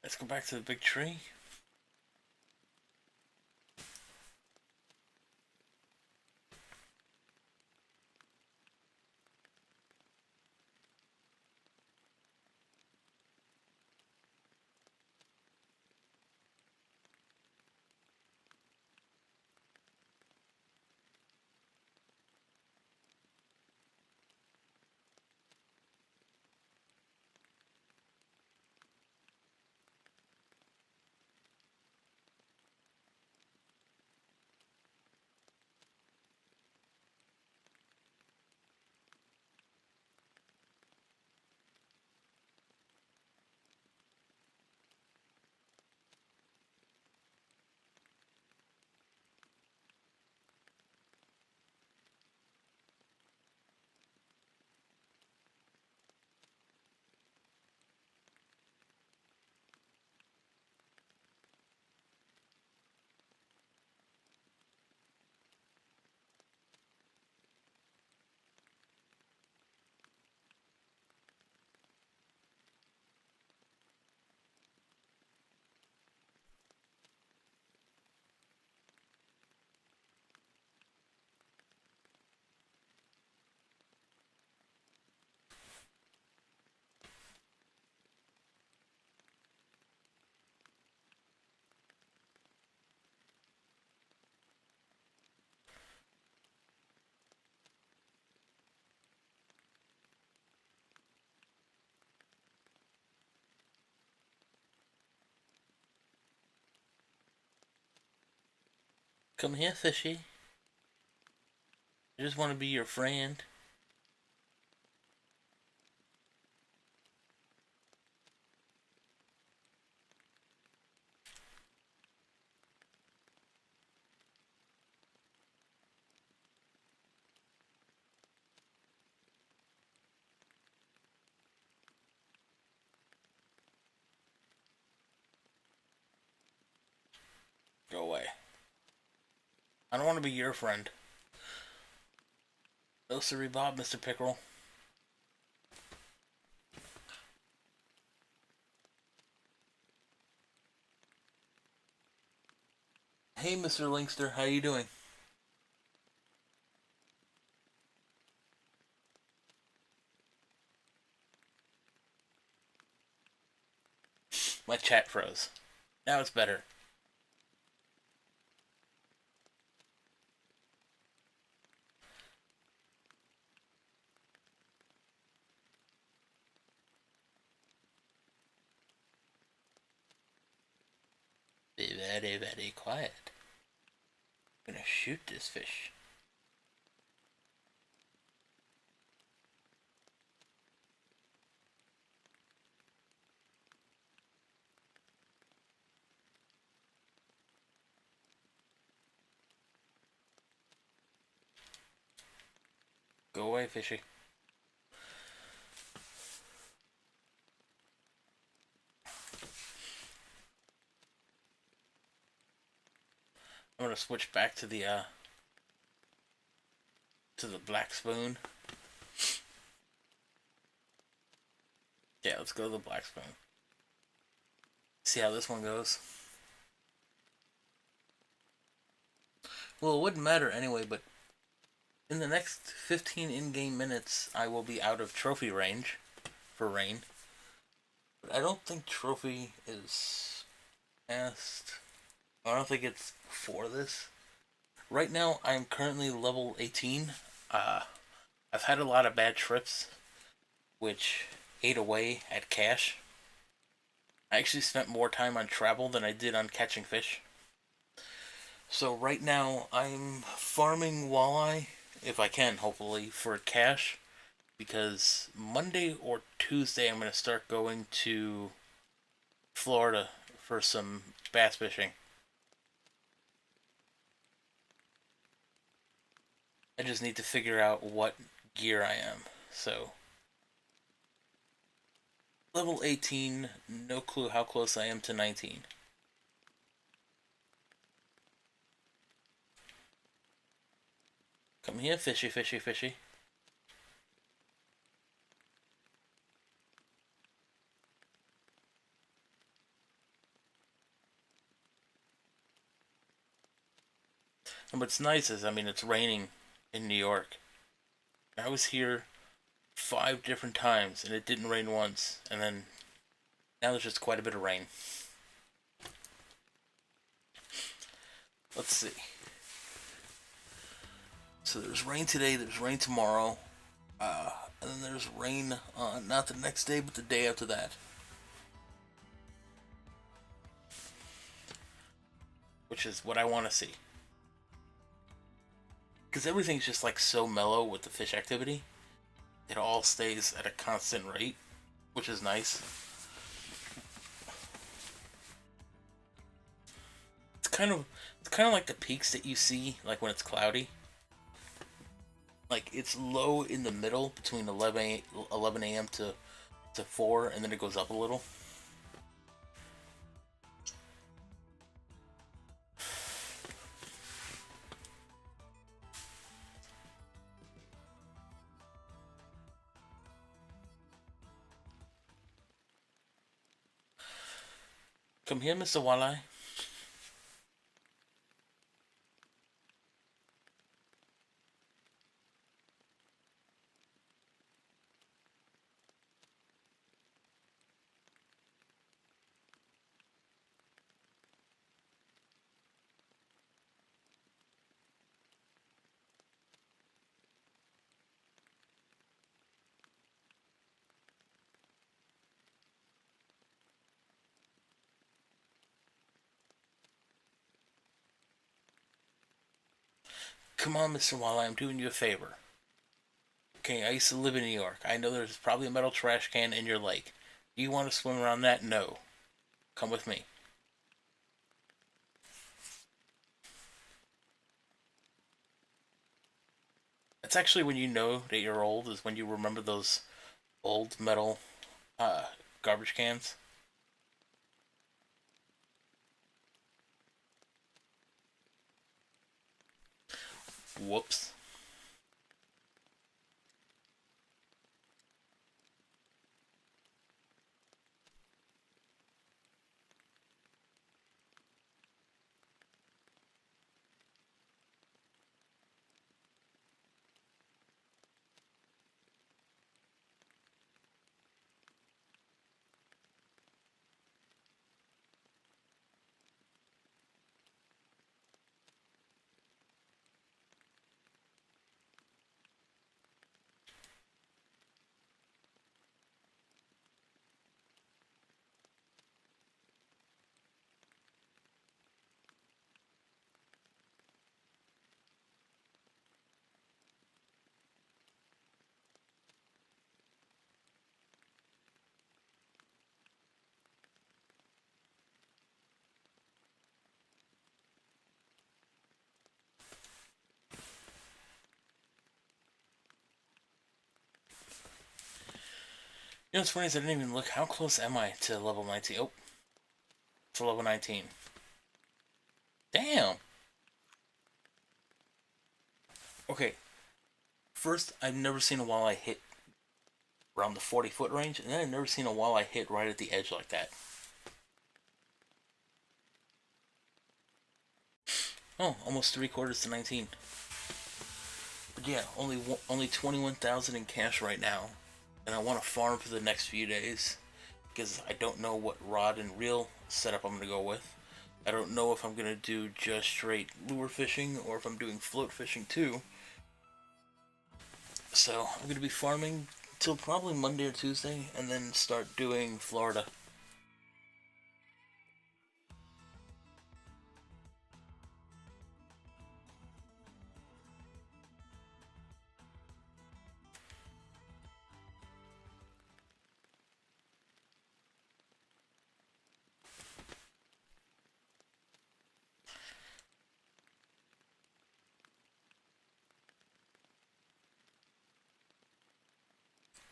Let's go back to the big tree. Come here, fishy. I just want to be your friend. Go away. I don't want to be your friend. No siree Bob, Mr. Pickerel. Hey, Mr. Linkster, how you doing? My chat froze. Now it's better. Be very, very quiet. I'm gonna shoot this fish. Go away, fishy. I'm gonna switch back to the black spoon. Yeah, let's go to the black spoon. See how this one goes. Well, it wouldn't matter anyway, but in the next 15 in-game minutes, I will be out of trophy range for rain. But I don't think trophy is past. I don't think it's for this. Right now, I'm currently level 18. I've had a lot of bad trips, which ate away at cash. I actually spent more time on travel than I did on catching fish. So right now, I'm farming walleye, if I can, hopefully, for cash. Because Monday or Tuesday, I'm going to start going to Florida for some bass fishing. I just need to figure out what gear I am. So, level 18, no clue how close I am to 19. Come here, fishy, fishy, fishy. And what's nice is, I mean, it's raining in New York. I was here 5 different times and it didn't rain once, and then now there's just quite a bit of rain. Let's see. So there's rain today, there's rain tomorrow, and then there's rain not the next day, but the day after that. Which is what I want to see. Because everything's just like so mellow with the fish activity. It all stays at a constant rate, which is nice. It's kind of like the peaks that you see like when it's cloudy. Like it's low in the middle between 11 a.m. to 4, and then it goes up a little. Come here, Mr. Walleye. Come on, Mr. Walleye, I'm doing you a favor. Okay, I used to live in New York. I know there's probably a metal trash can in your lake. Do you want to swim around that? No. Come with me. That's actually when you know that you're old, is when you remember those old metal uh, garbage cans. Whoops. You know what's funny is I didn't even look. How close am I to level 19? Oh, to level 19. Damn. Okay, first, I've never seen a walleye hit around the 40-foot range, and then I've never seen a walleye hit right at the edge like that. Oh, almost 3/4 to 19. But yeah, only 21,000 in cash right now, and I want to farm for the next few days because I don't know what rod and reel setup I'm gonna go with. I don't know if I'm gonna do just straight lure fishing or if I'm doing float fishing too. So I'm gonna be farming till probably Monday or Tuesday, and then start doing Florida.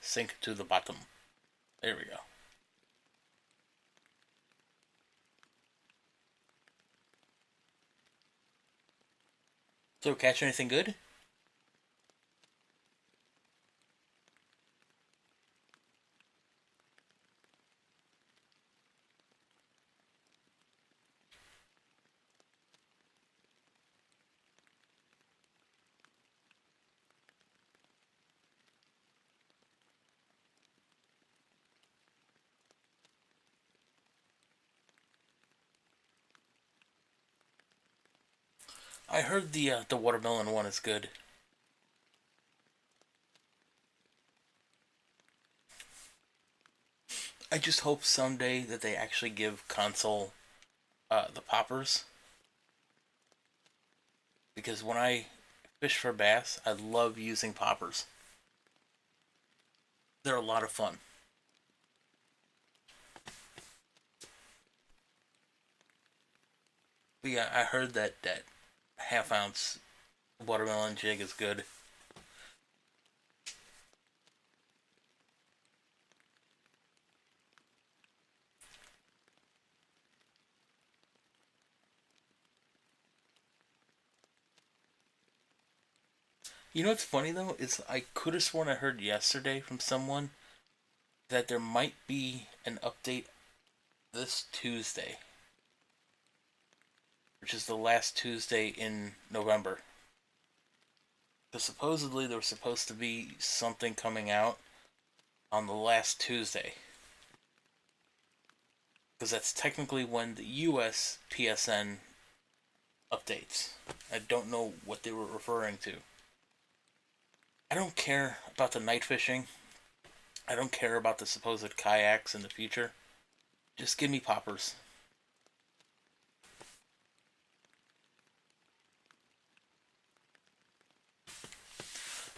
Sink to the bottom. There we go. So catch anything good? I heard the watermelon one is good. I just hope someday that they actually give console the poppers, because when I fish for bass, I love using poppers. They're a lot of fun. But yeah, I heard that half ounce watermelon jig is good. You know what's funny though is I could have sworn I heard yesterday from someone that there might be an update this Tuesday, which is the last Tuesday in November. Because supposedly there was supposed to be something coming out on the last Tuesday. Because that's technically when the US PSN updates. I don't know what they were referring to. I don't care about the night fishing. I don't care about the supposed kayaks in the future. Just give me poppers.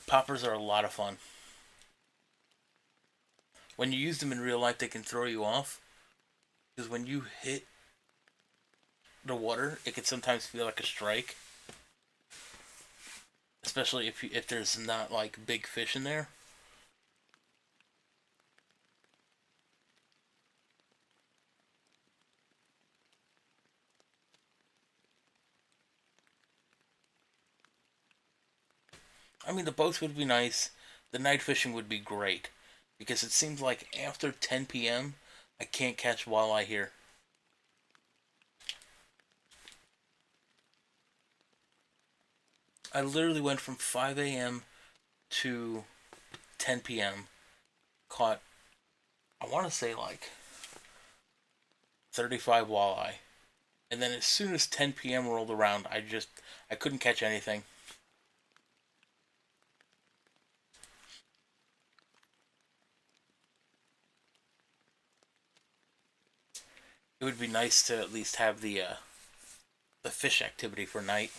Poppers are a lot of fun. When you use them in real life, they can throw you off because when you hit the water, it can sometimes feel like a strike, especially if there's not like big fish in there. I mean, the boats would be nice. The night fishing would be great because it seems like after 10 p.m. I can't catch walleye here. I literally went from 5 a.m. to 10 p.m. Caught, I want to say like 35 walleye. And then as soon as 10 p.m. rolled around, I couldn't catch anything. It would be nice to at least have the fish activity for night.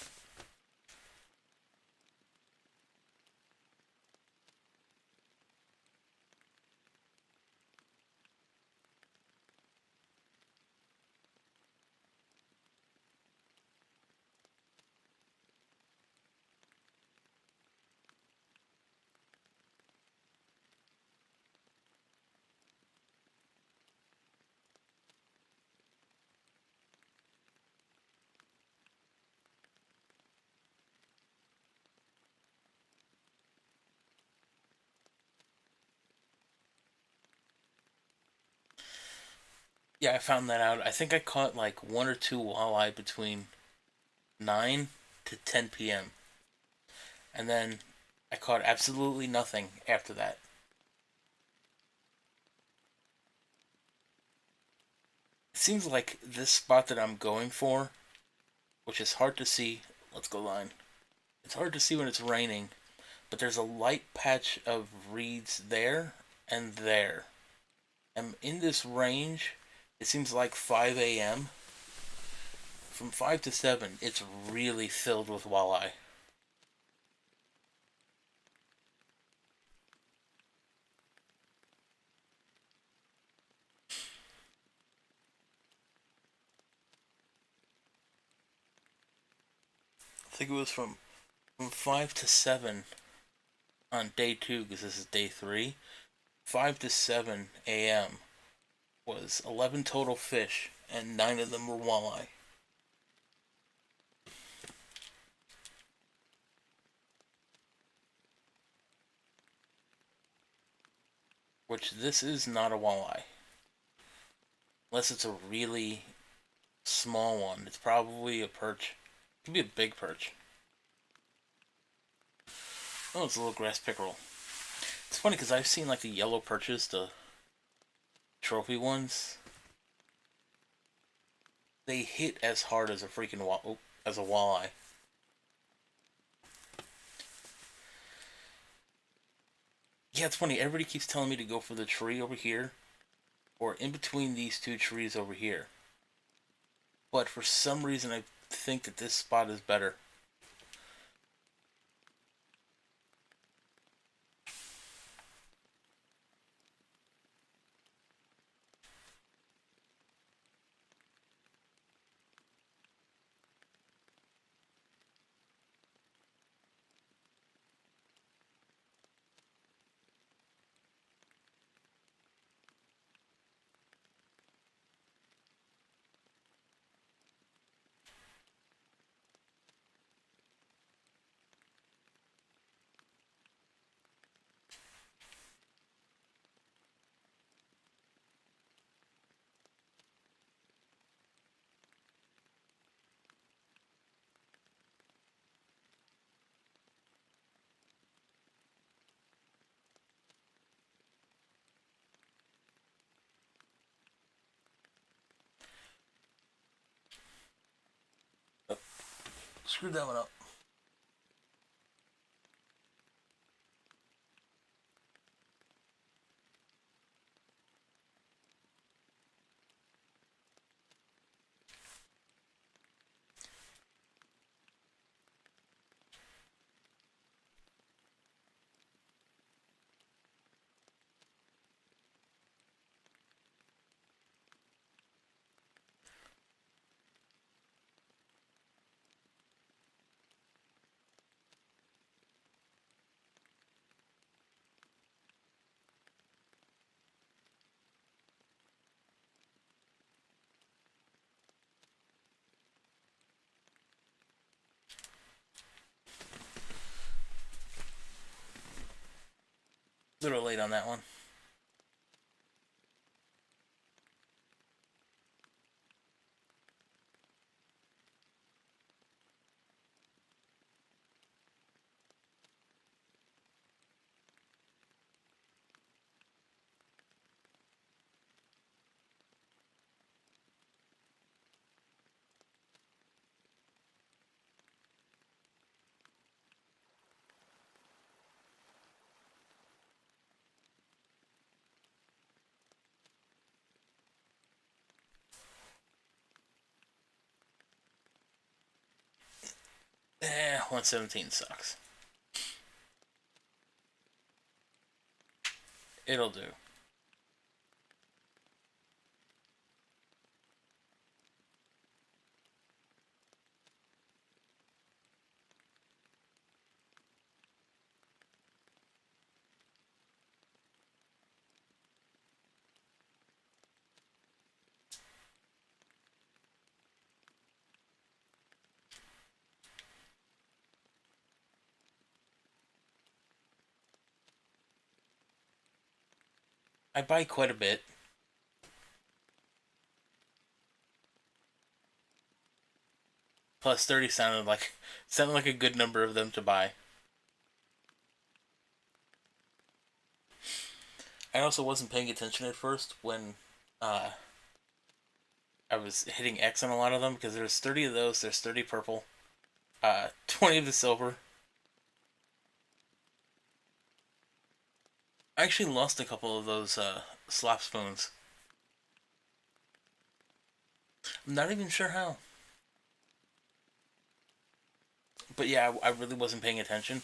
Yeah, I found that out. I think I caught like one or two walleye between 9 to 10 p.m. And then I caught absolutely nothing after that. It seems like this spot that I'm going for, which is hard to see. Let's go line. It's hard to see when it's raining, but there's a light patch of reeds there and there. And in this range, it seems like 5 a.m. From 5 to 7, it's really filled with walleye. I think it was from 5 to 7 on day 2, because this is day 3. 5 to 7 a.m. was 11 total fish, and 9 of them were walleye. Which this is not a walleye. Unless it's a really small one. It's probably a perch. It could be a big perch. Oh, it's a little grass pickerel. It's funny because I've seen like the yellow perches, the trophy ones. They hit as hard as a freaking as a walleye. Yeah, it's funny. Everybody keeps telling me to go for the tree over here, or in between these two trees over here. But for some reason, I think that this spot is better. Oh, screw that one up. A little late on that one. Eh, 117 sucks. It'll do. I buy quite a bit. Plus 30 sounded like a good number of them to buy. I also wasn't paying attention at first when uh, I was hitting X on a lot of them because there's 30 of those. There's 30 purple, 20 of the silver. I actually lost a couple of those slop spoons. I'm not even sure how. But yeah, I really wasn't paying attention.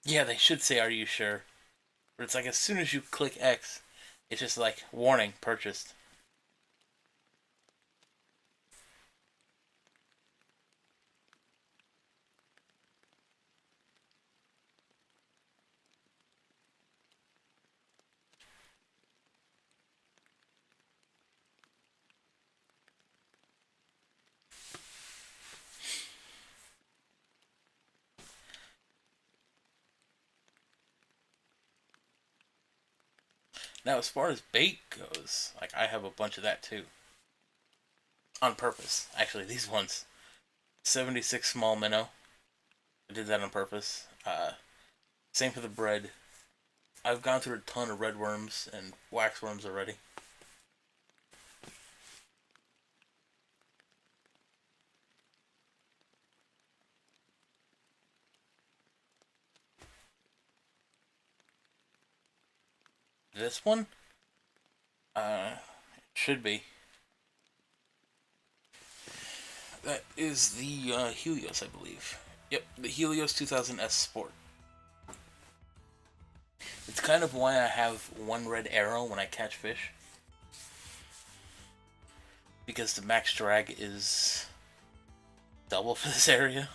Yeah, they should say, "Are you sure?" But it's like as soon as you click X, it's just like warning purchased. Now, as far as bait goes, like I have a bunch of that too, on purpose. Actually, these ones, 76 small minnow. I did that on purpose. Same for the bread. I've gone through a ton of red worms and wax worms already. This one, should be. That is the Helios, I believe. Yep, the Helios 2000S Sport. It's kind of why I have one red arrow when I catch fish. Because the max drag is double for this area.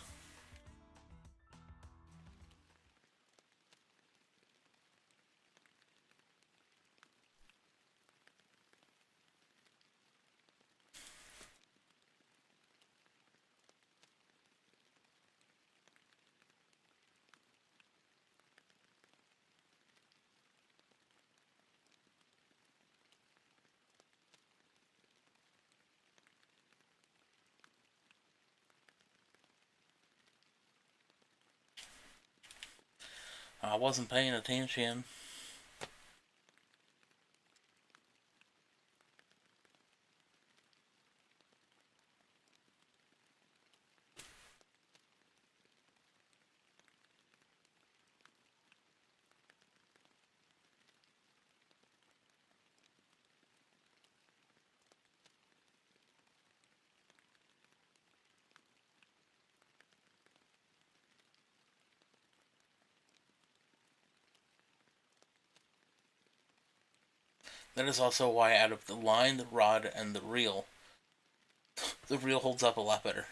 I wasn't paying attention. That is also why out of the line, the rod, and the reel holds up a lot better.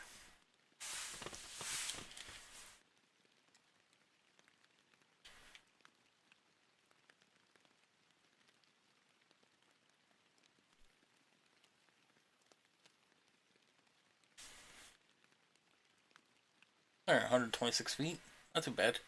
Alright, 126 feet. Not too bad.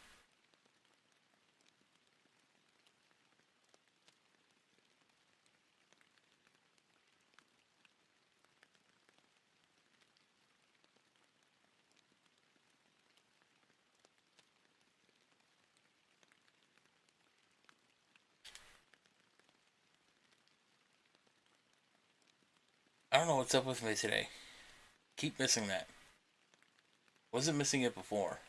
I don't know what's up with me today. Keep missing that. Wasn't missing it before.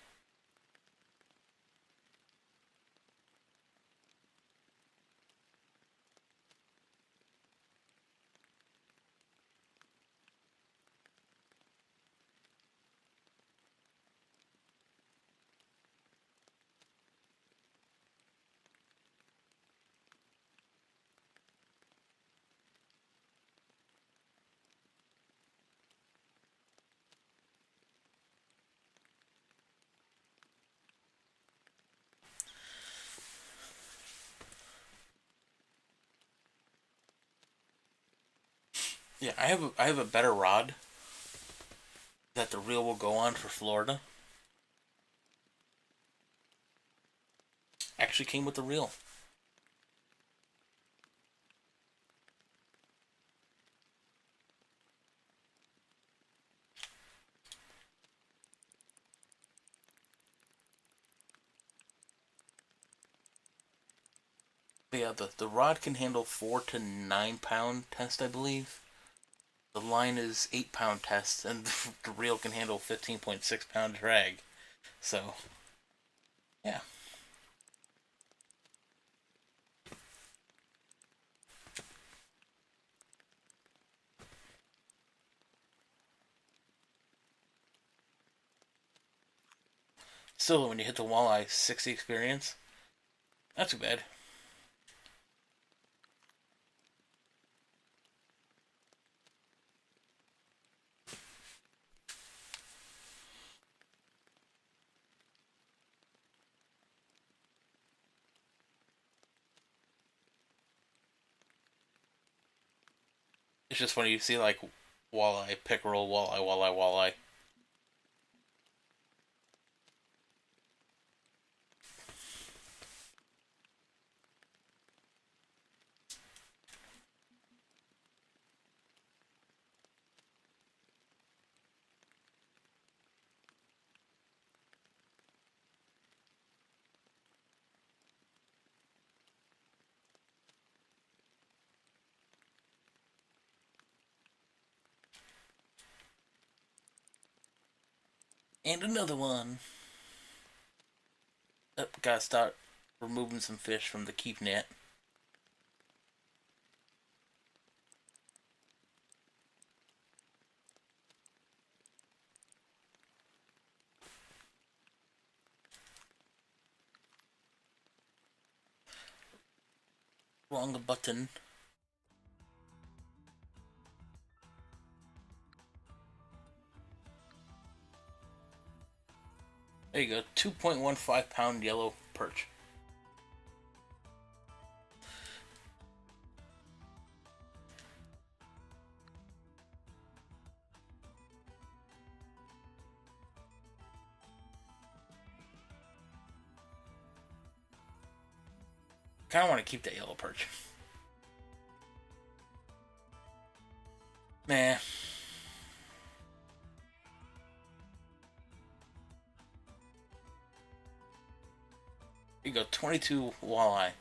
Yeah, I have a better rod that the reel will go on for Florida. Actually came with the reel. But yeah, the rod can handle 4 to 9 pound test, I believe. The line is 8 pound test, and the reel can handle 15.6 pound drag. So yeah. Still, when you hit the walleye 60 experience, not too bad. It's just funny you see like walleye, pickerel, walleye, walleye, walleye. And another one. Oh, gotta start removing some fish from the keep net. Wrong button. There you go, 2.15 pound yellow perch. Kind of want to keep that yellow perch. Nah. You go 22 walleye.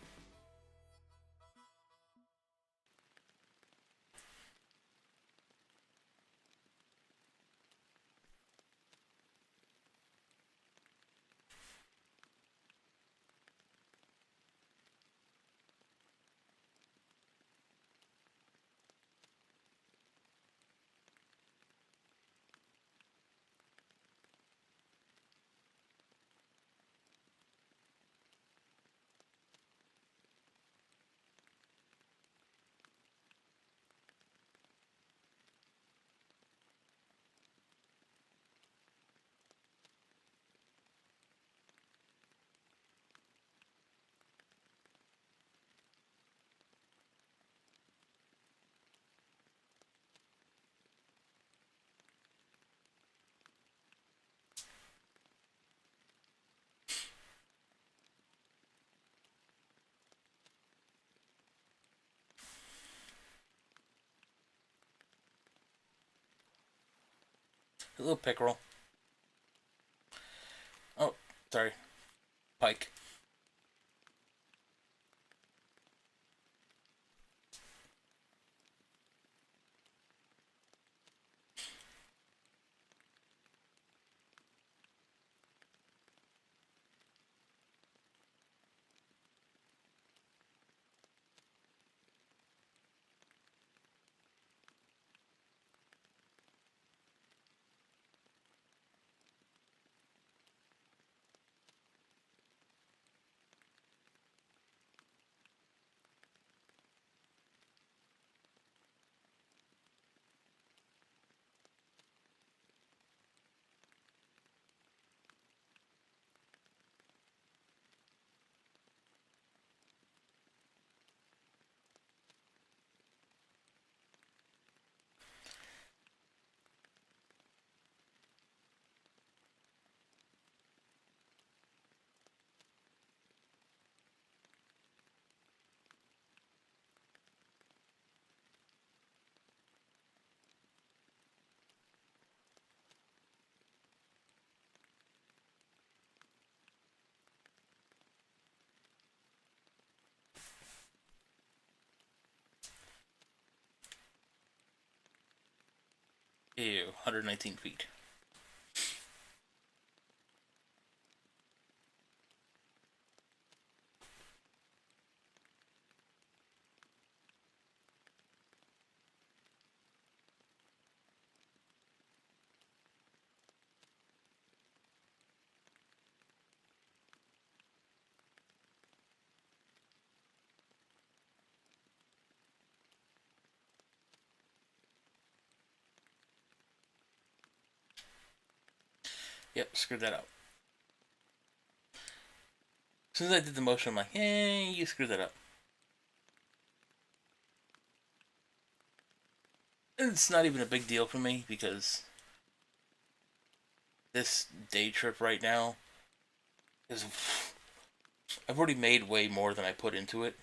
A little pickerel. Oh, sorry. Pike. Ew, 119 feet. Yep, screwed that up. As soon as I did the motion, I'm like, you screwed that up. And it's not even a big deal for me because this day trip right now is. I've already made way more than I put into it.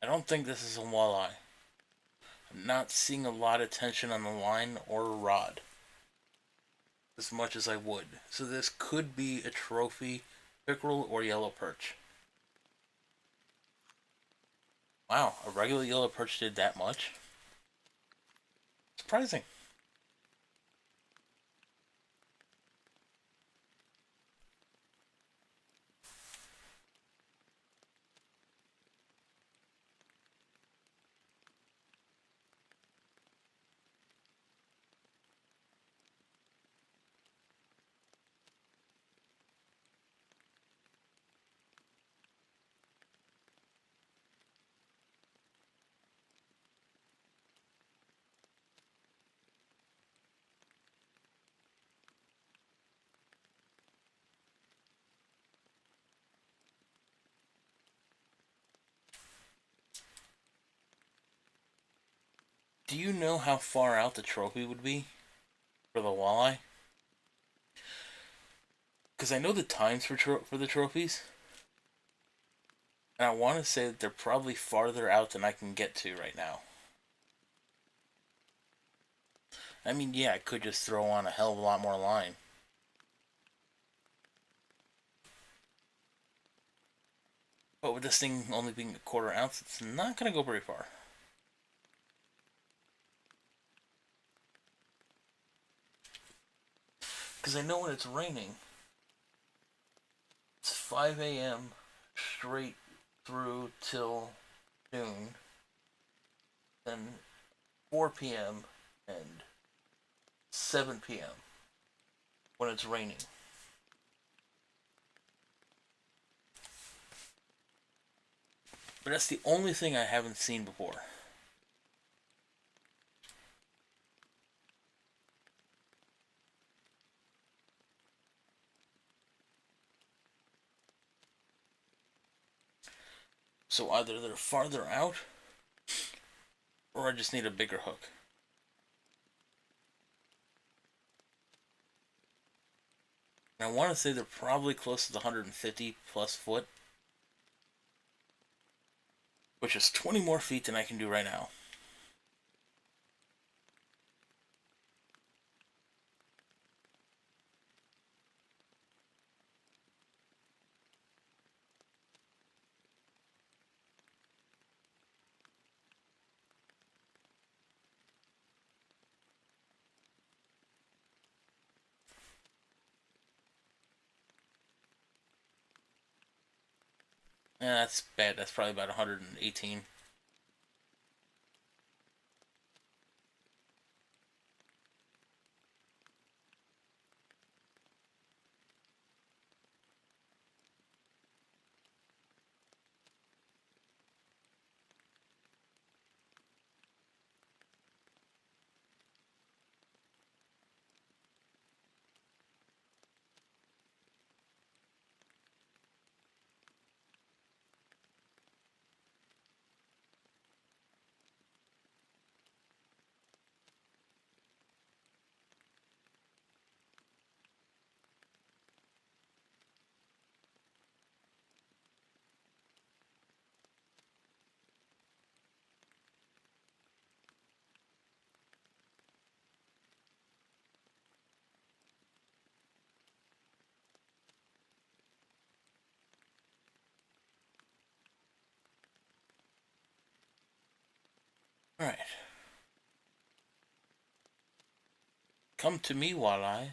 I don't think this is a walleye. I'm not seeing a lot of tension on the line or a rod as much as I would. So this could be a trophy pickerel or yellow perch. Wow, a regular yellow perch did that much? Surprising. Do you know how far out the trophy would be for the walleye? Because I know the times for the trophies, and I want to say that they're probably farther out than I can get to right now. I mean, yeah, I could just throw on a hell of a lot more line. But with this thing only being a quarter ounce, it's not going to go very far. Because I know when it's raining, it's 5 a.m. straight through till noon. Then 4 p.m. and 7 p.m. when it's raining. But that's the only thing I haven't seen before. So either they're farther out, or I just need a bigger hook. And I want to say they're probably close to the 150 plus foot, which is 20 more feet than I can do right now. Yeah, that's bad. That's probably about 118. Alright. Come to me, Walleye.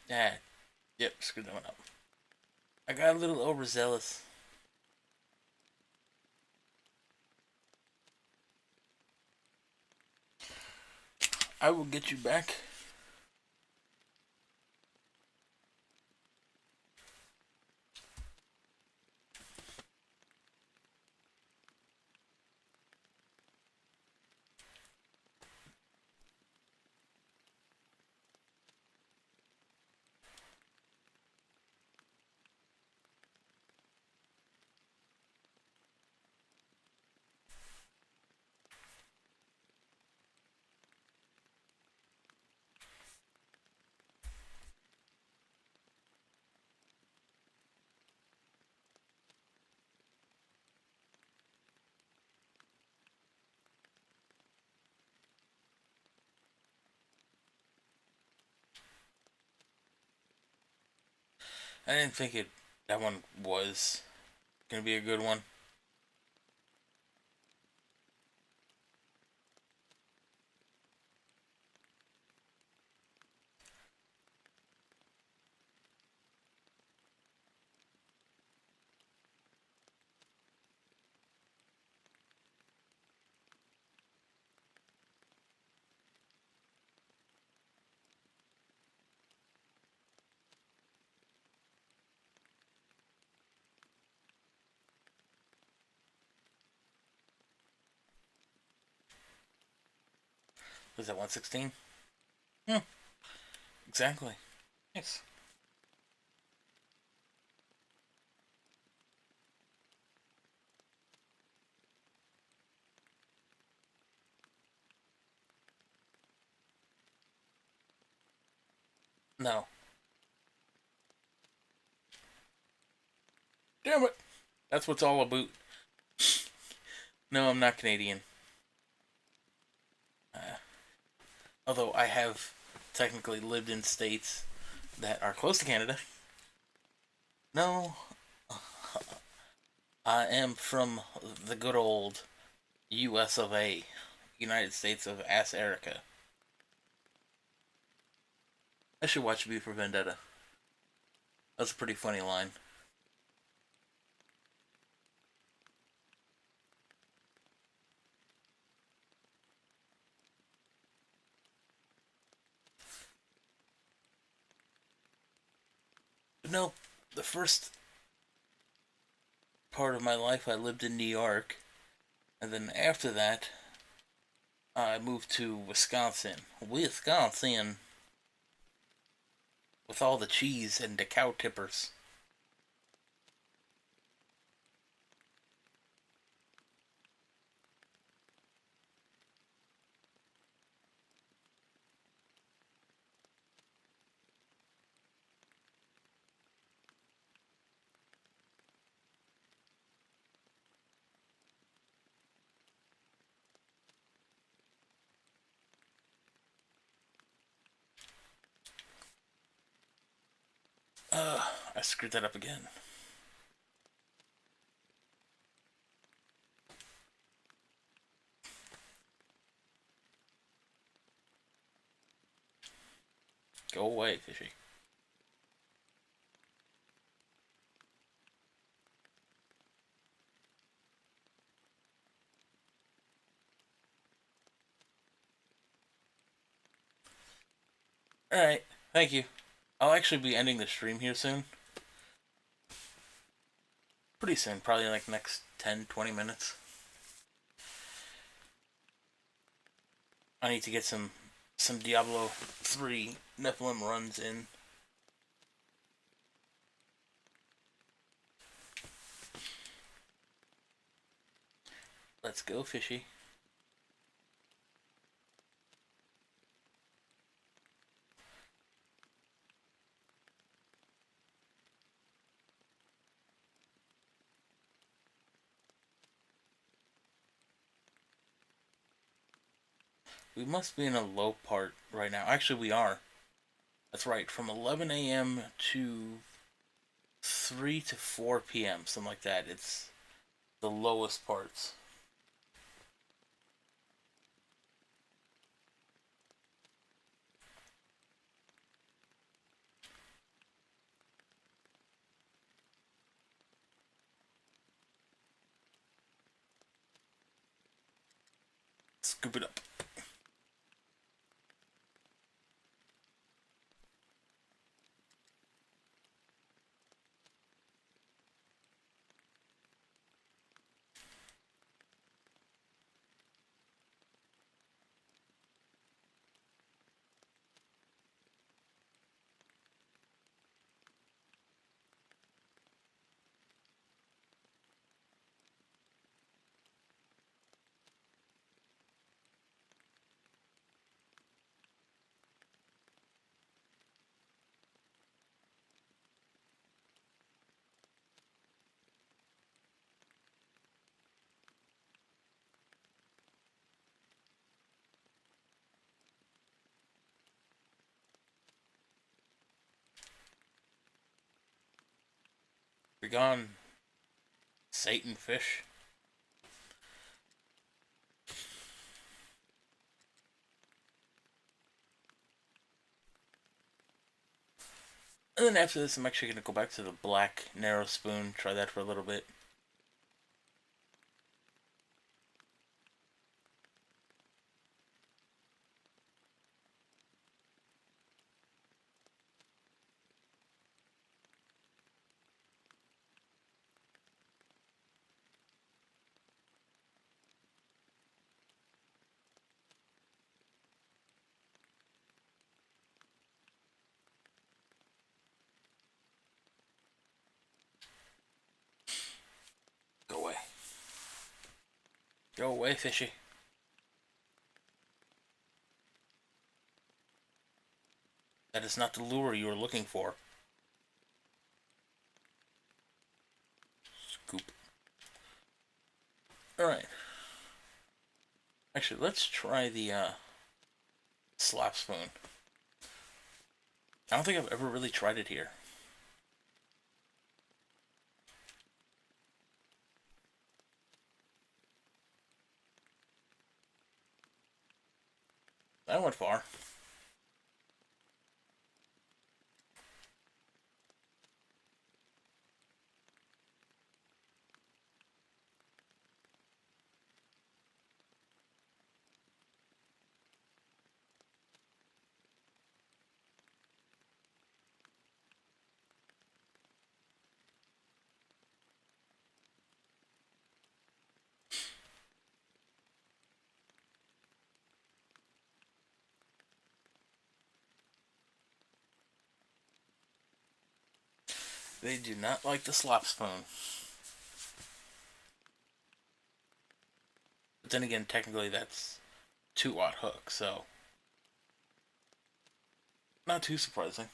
Yeah. Yep, screwed that one up. I got a little overzealous. I will get you back. I didn't think it. That one was gonna be a good one. Was that 116? Hmm. Exactly. Nice. No. Damn it. That's what's all about. No, I'm not Canadian. Uh, Although I have technically lived in states that are close to Canada. No, I am from the good old US of A, United States of Ass Erica. I should watch V for Vendetta. That's a pretty funny line. But no, the first part of my life I lived in New York, and then after that I moved to Wisconsin. Wisconsin, with all the cheese and the cow tippers. I screwed that up again. Go away, fishy. Alright, thank you. I'll actually be ending the stream here soon. Pretty soon, probably like next 10-20 minutes. I need to get some Diablo 3 Nephilim runs in. Let's go, fishy. We must be in a low part right now. Actually, we are. That's right. From 11 a.m. to 3 to 4 p.m., something like that. It's the lowest parts. Scoop it up. You're gone, Satan fish. And then after this, I'm actually going to go back to the black narrow spoon, try that for a little bit. Go away. Go away, fishy. I That is not the lure you are looking for. Scoop. Alright. Actually, let's try the slap spoon. I don't think I've ever really tried it here. That went far. They do not like the slap spoon. But then again, technically that's 2-aught hook, so not too surprising.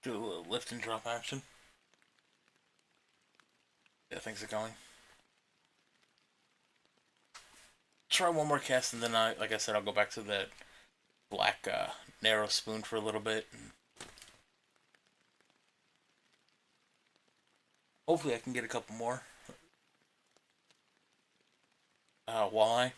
Do a little lift and drop action. Yeah, things are going. Try one more cast, and then like I said, I'll go back to that black narrow spoon for a little bit. And hopefully, I can get a couple more. Walleye.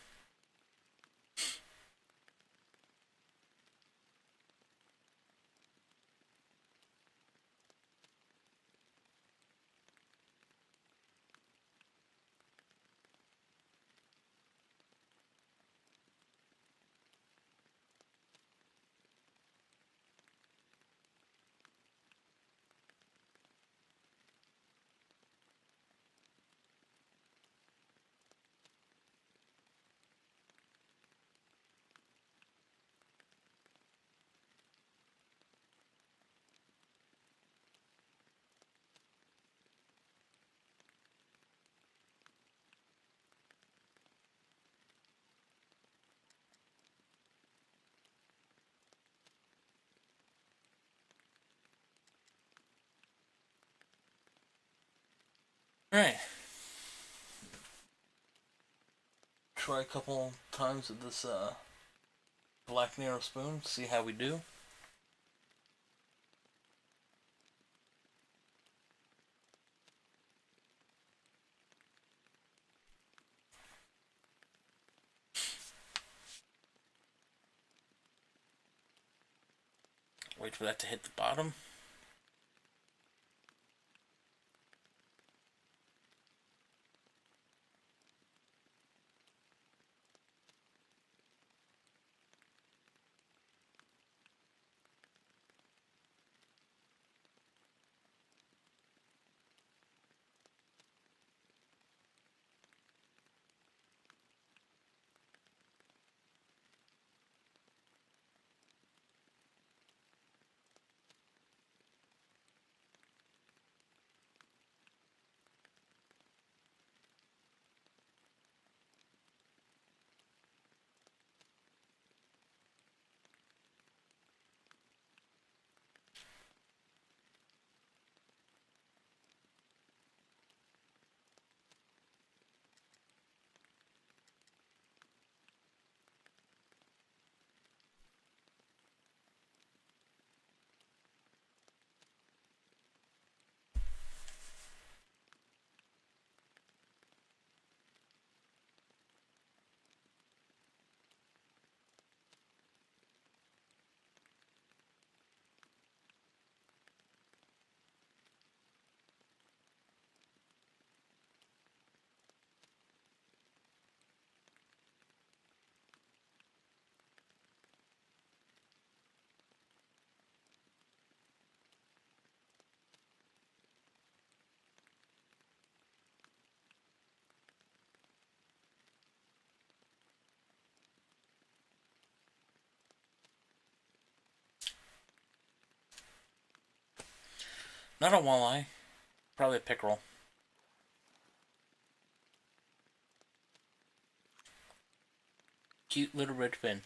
All right. Try a couple times with this black narrow spoon. See how we do. Wait for that to hit the bottom. Not a walleye. Probably a pickerel. Cute little red fin.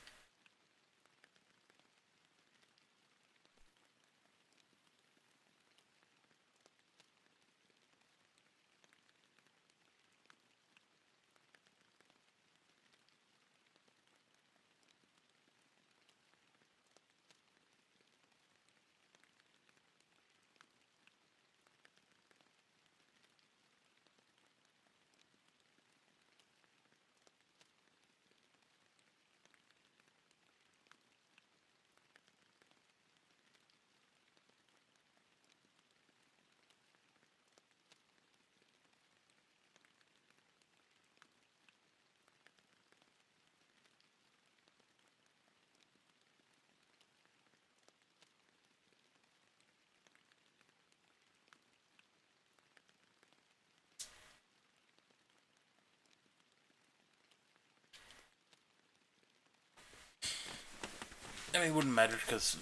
I mean, it wouldn't matter because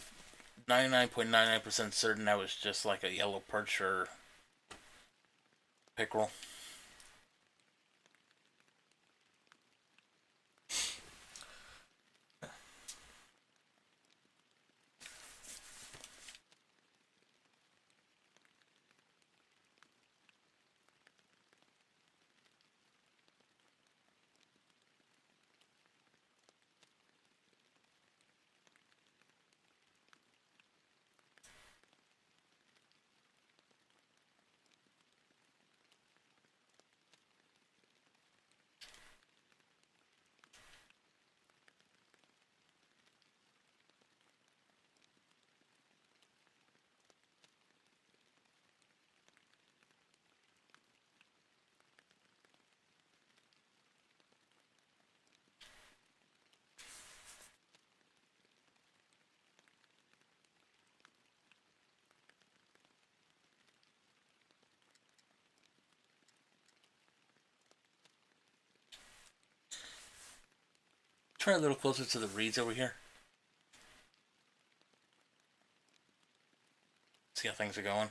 99.99% certain that was just like a yellow perch or pickerel. Try a little closer to the reeds over here. See how things are going.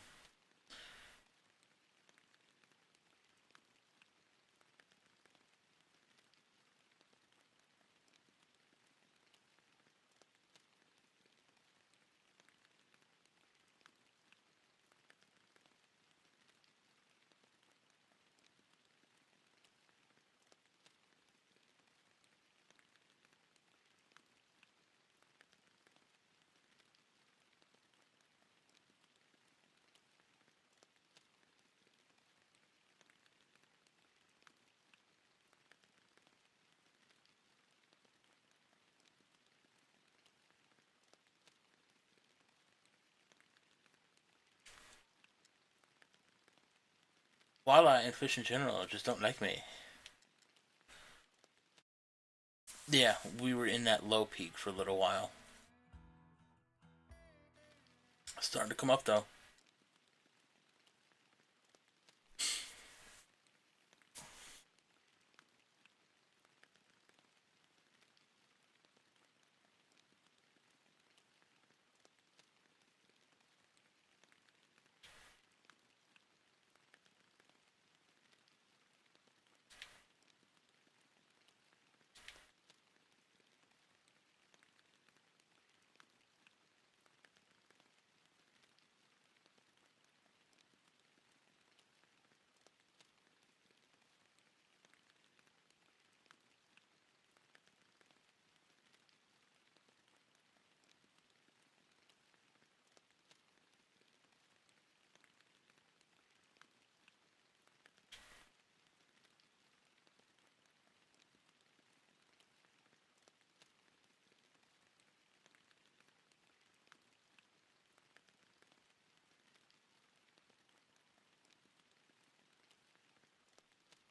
Walleye and fish in general just don't like me. Yeah, we were in that low peak for a little while. Starting to come up though.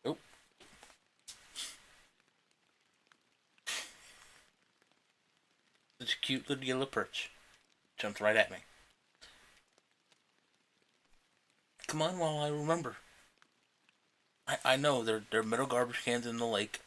Oh, such a cute little yellow perch. Jumped right at me. Come on, Walleye, remember. I know they're metal garbage cans in the lake.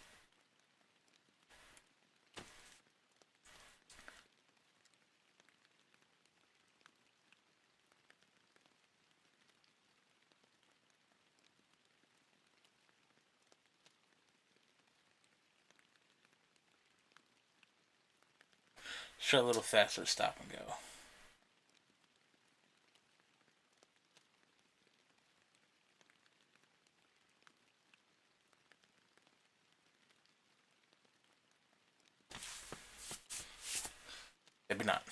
try a little faster stop and go. Maybe not.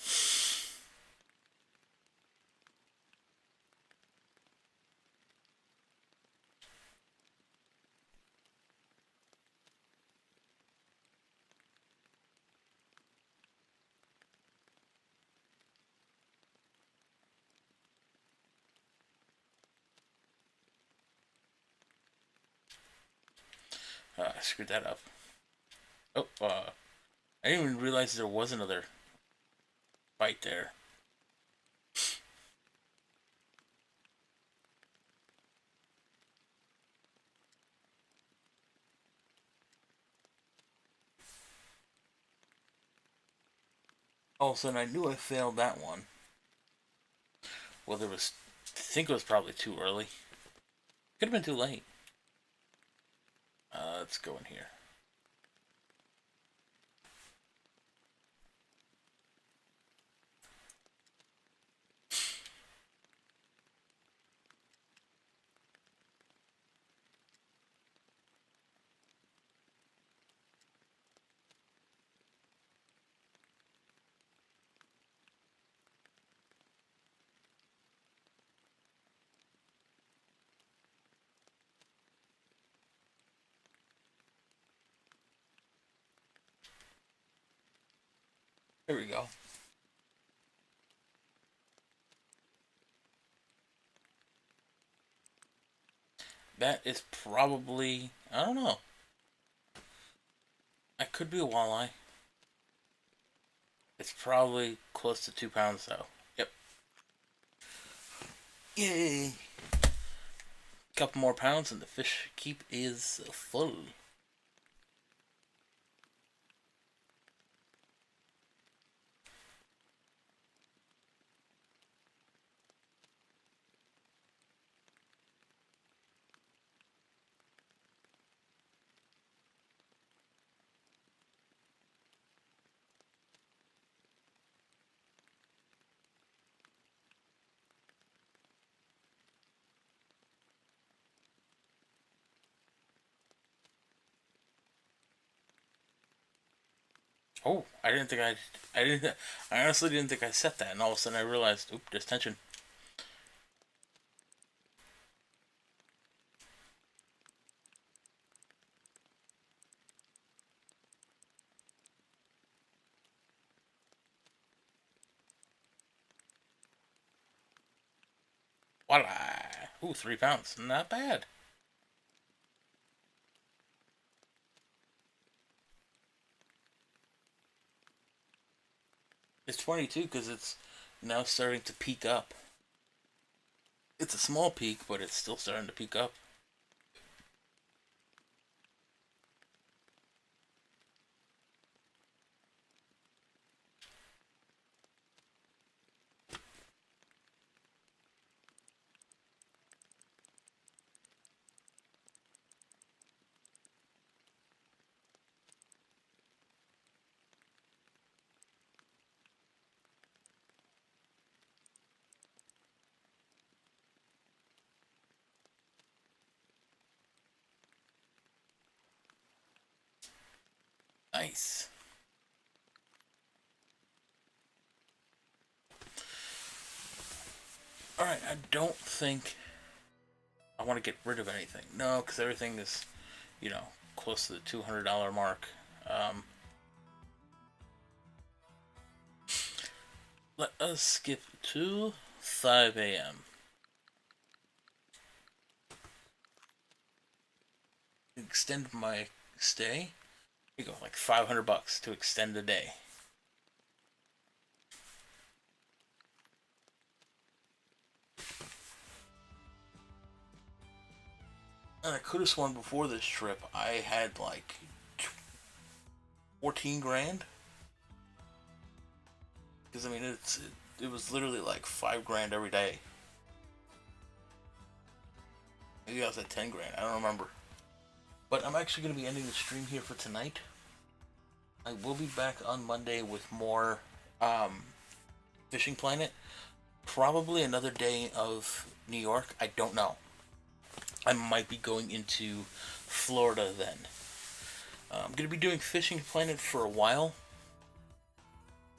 I screwed that up. Oh, I didn't even realize there was another bite there. All of a sudden, I knew I failed that one. Well, there was. I think it was probably too early. Could have been too late. Let's go in here. There we go. That is probably. I don't know. That could be a walleye. It's probably close to 2 pounds though. Yep. Yay! Couple more pounds and the fish keep is full. Oh, I didn't think I didn't. I honestly didn't think I set that, and all of a sudden I realized, oop, there's tension. Voila! Ooh, 3 pounds. Not bad. It's 22 because it's now starting to peak up. It's a small peak, but it's still starting to peak up. Nice. Alright, I don't think I want to get rid of anything. No, because everything is, you know, close to the $200 mark. Um, Let us skip to 5 a.m. Extend my stay. You go like $500 to extend the day. And I could have sworn before this trip I had like 14 grand. Because I mean, it was literally like 5 grand every day. Maybe I was at 10 grand. I don't remember. But I'm actually going to be ending the stream here for tonight. I will be back on Monday with more Um, Fishing Planet. Probably another day of New York. I don't know. I might be going into Florida then. I'm gonna be doing Fishing Planet for a while.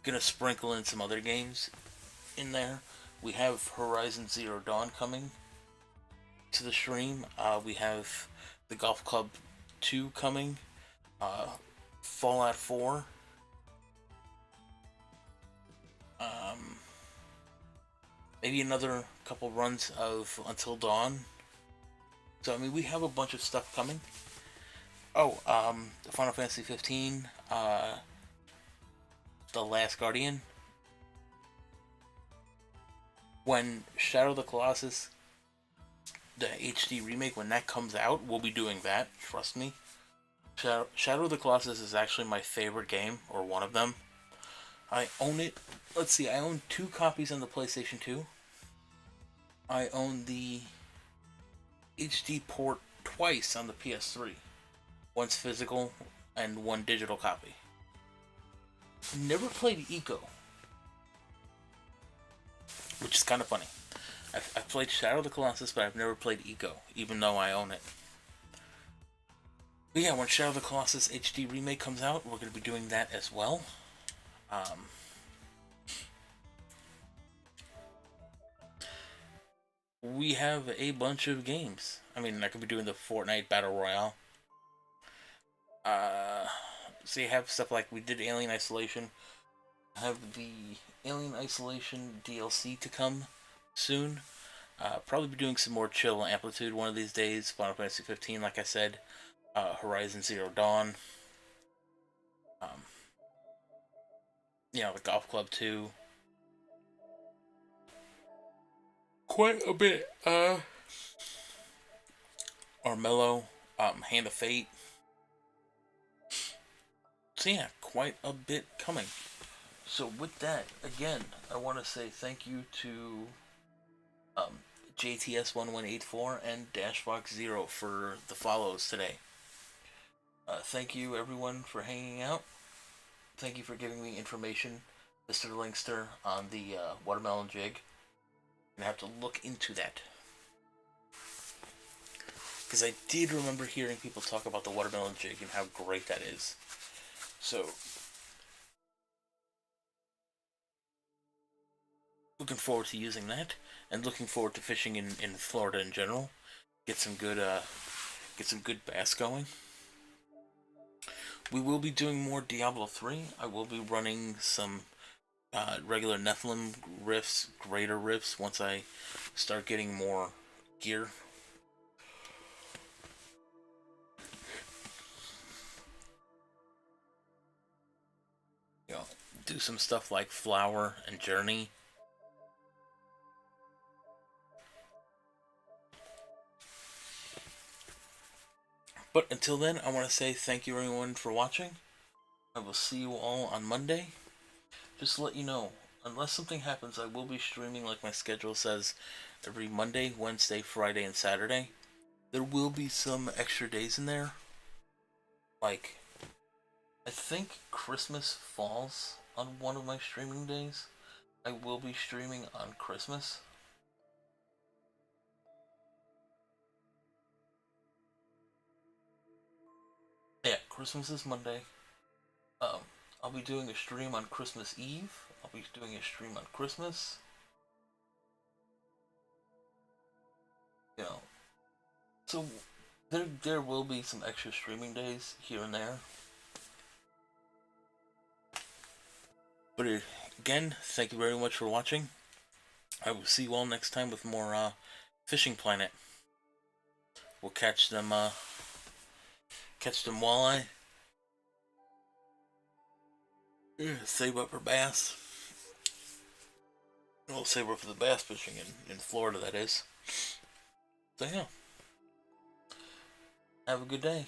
Gonna sprinkle in some other games in there. We have Horizon Zero Dawn coming to the stream. We have the Golf Club 2 coming. Uh, Fallout 4. Um, Maybe another couple runs of Until Dawn. So I mean, we have a bunch of stuff coming. Oh, Final Fantasy 15, The Last Guardian. When Shadow of the Colossus, the HD remake, when that comes out, we'll be doing that. Trust me. Shadow of the Colossus is actually my favorite game, or one of them. I own it. Let's see, I own 2 copies on the PlayStation 2. I own the HD port twice on the PS3. Once physical and one digital copy. Never played Eco, which is kind of funny. I've played Shadow of the Colossus, but I've never played Eco, even though I own it. But yeah, when Shadow of the Colossus HD remake comes out, we're going to be doing that as well. Um, we have a bunch of games. I mean, I could be doing the Fortnite Battle Royale. So you have stuff like we did Alien Isolation. I have the Alien Isolation DLC to come soon. Probably be doing some more Chill Amplitude one of these days. Final Fantasy 15, like I said. Horizon Zero Dawn. Um, the Golf Club 2. Quite a bit. Armello. Hand of Fate. So yeah, quite a bit coming. So with that, again, I want to say thank you to um, JTS1184 and Dashbox0 for the follows today. Thank you everyone for hanging out. Thank you for giving me information, Mr. Linkster, on the watermelon jig. I'm gonna have to look into that. Because I did remember hearing people talk about the watermelon jig and how great that is. So, looking forward to using that, and looking forward to fishing in Florida in general. Get some good bass going. We will be doing more Diablo 3. I will be running some regular Nephilim riffs, greater riffs, once I start getting more gear. You know, do some stuff like Flower and Journey. But until then, I want to say thank you everyone for watching. I will see you all on Monday. Just to let you know, unless something happens, I will be streaming like my schedule says every Monday, Wednesday, Friday, and Saturday. There will be some extra days in there. Like, I think Christmas falls on one of my streaming days. I will be streaming on Christmas. Yeah, Christmas is Monday. Um, I'll be doing a stream on Christmas Eve. I'll be doing a stream on Christmas. You know, so there will be some extra streaming days here and there. But again, thank you very much for watching. I will see you all next time with more Fishing Planet. We'll catch them walleye. Yeah, save up for bass. We'll save up for the bass fishing in Florida, that is. So yeah, have a good day.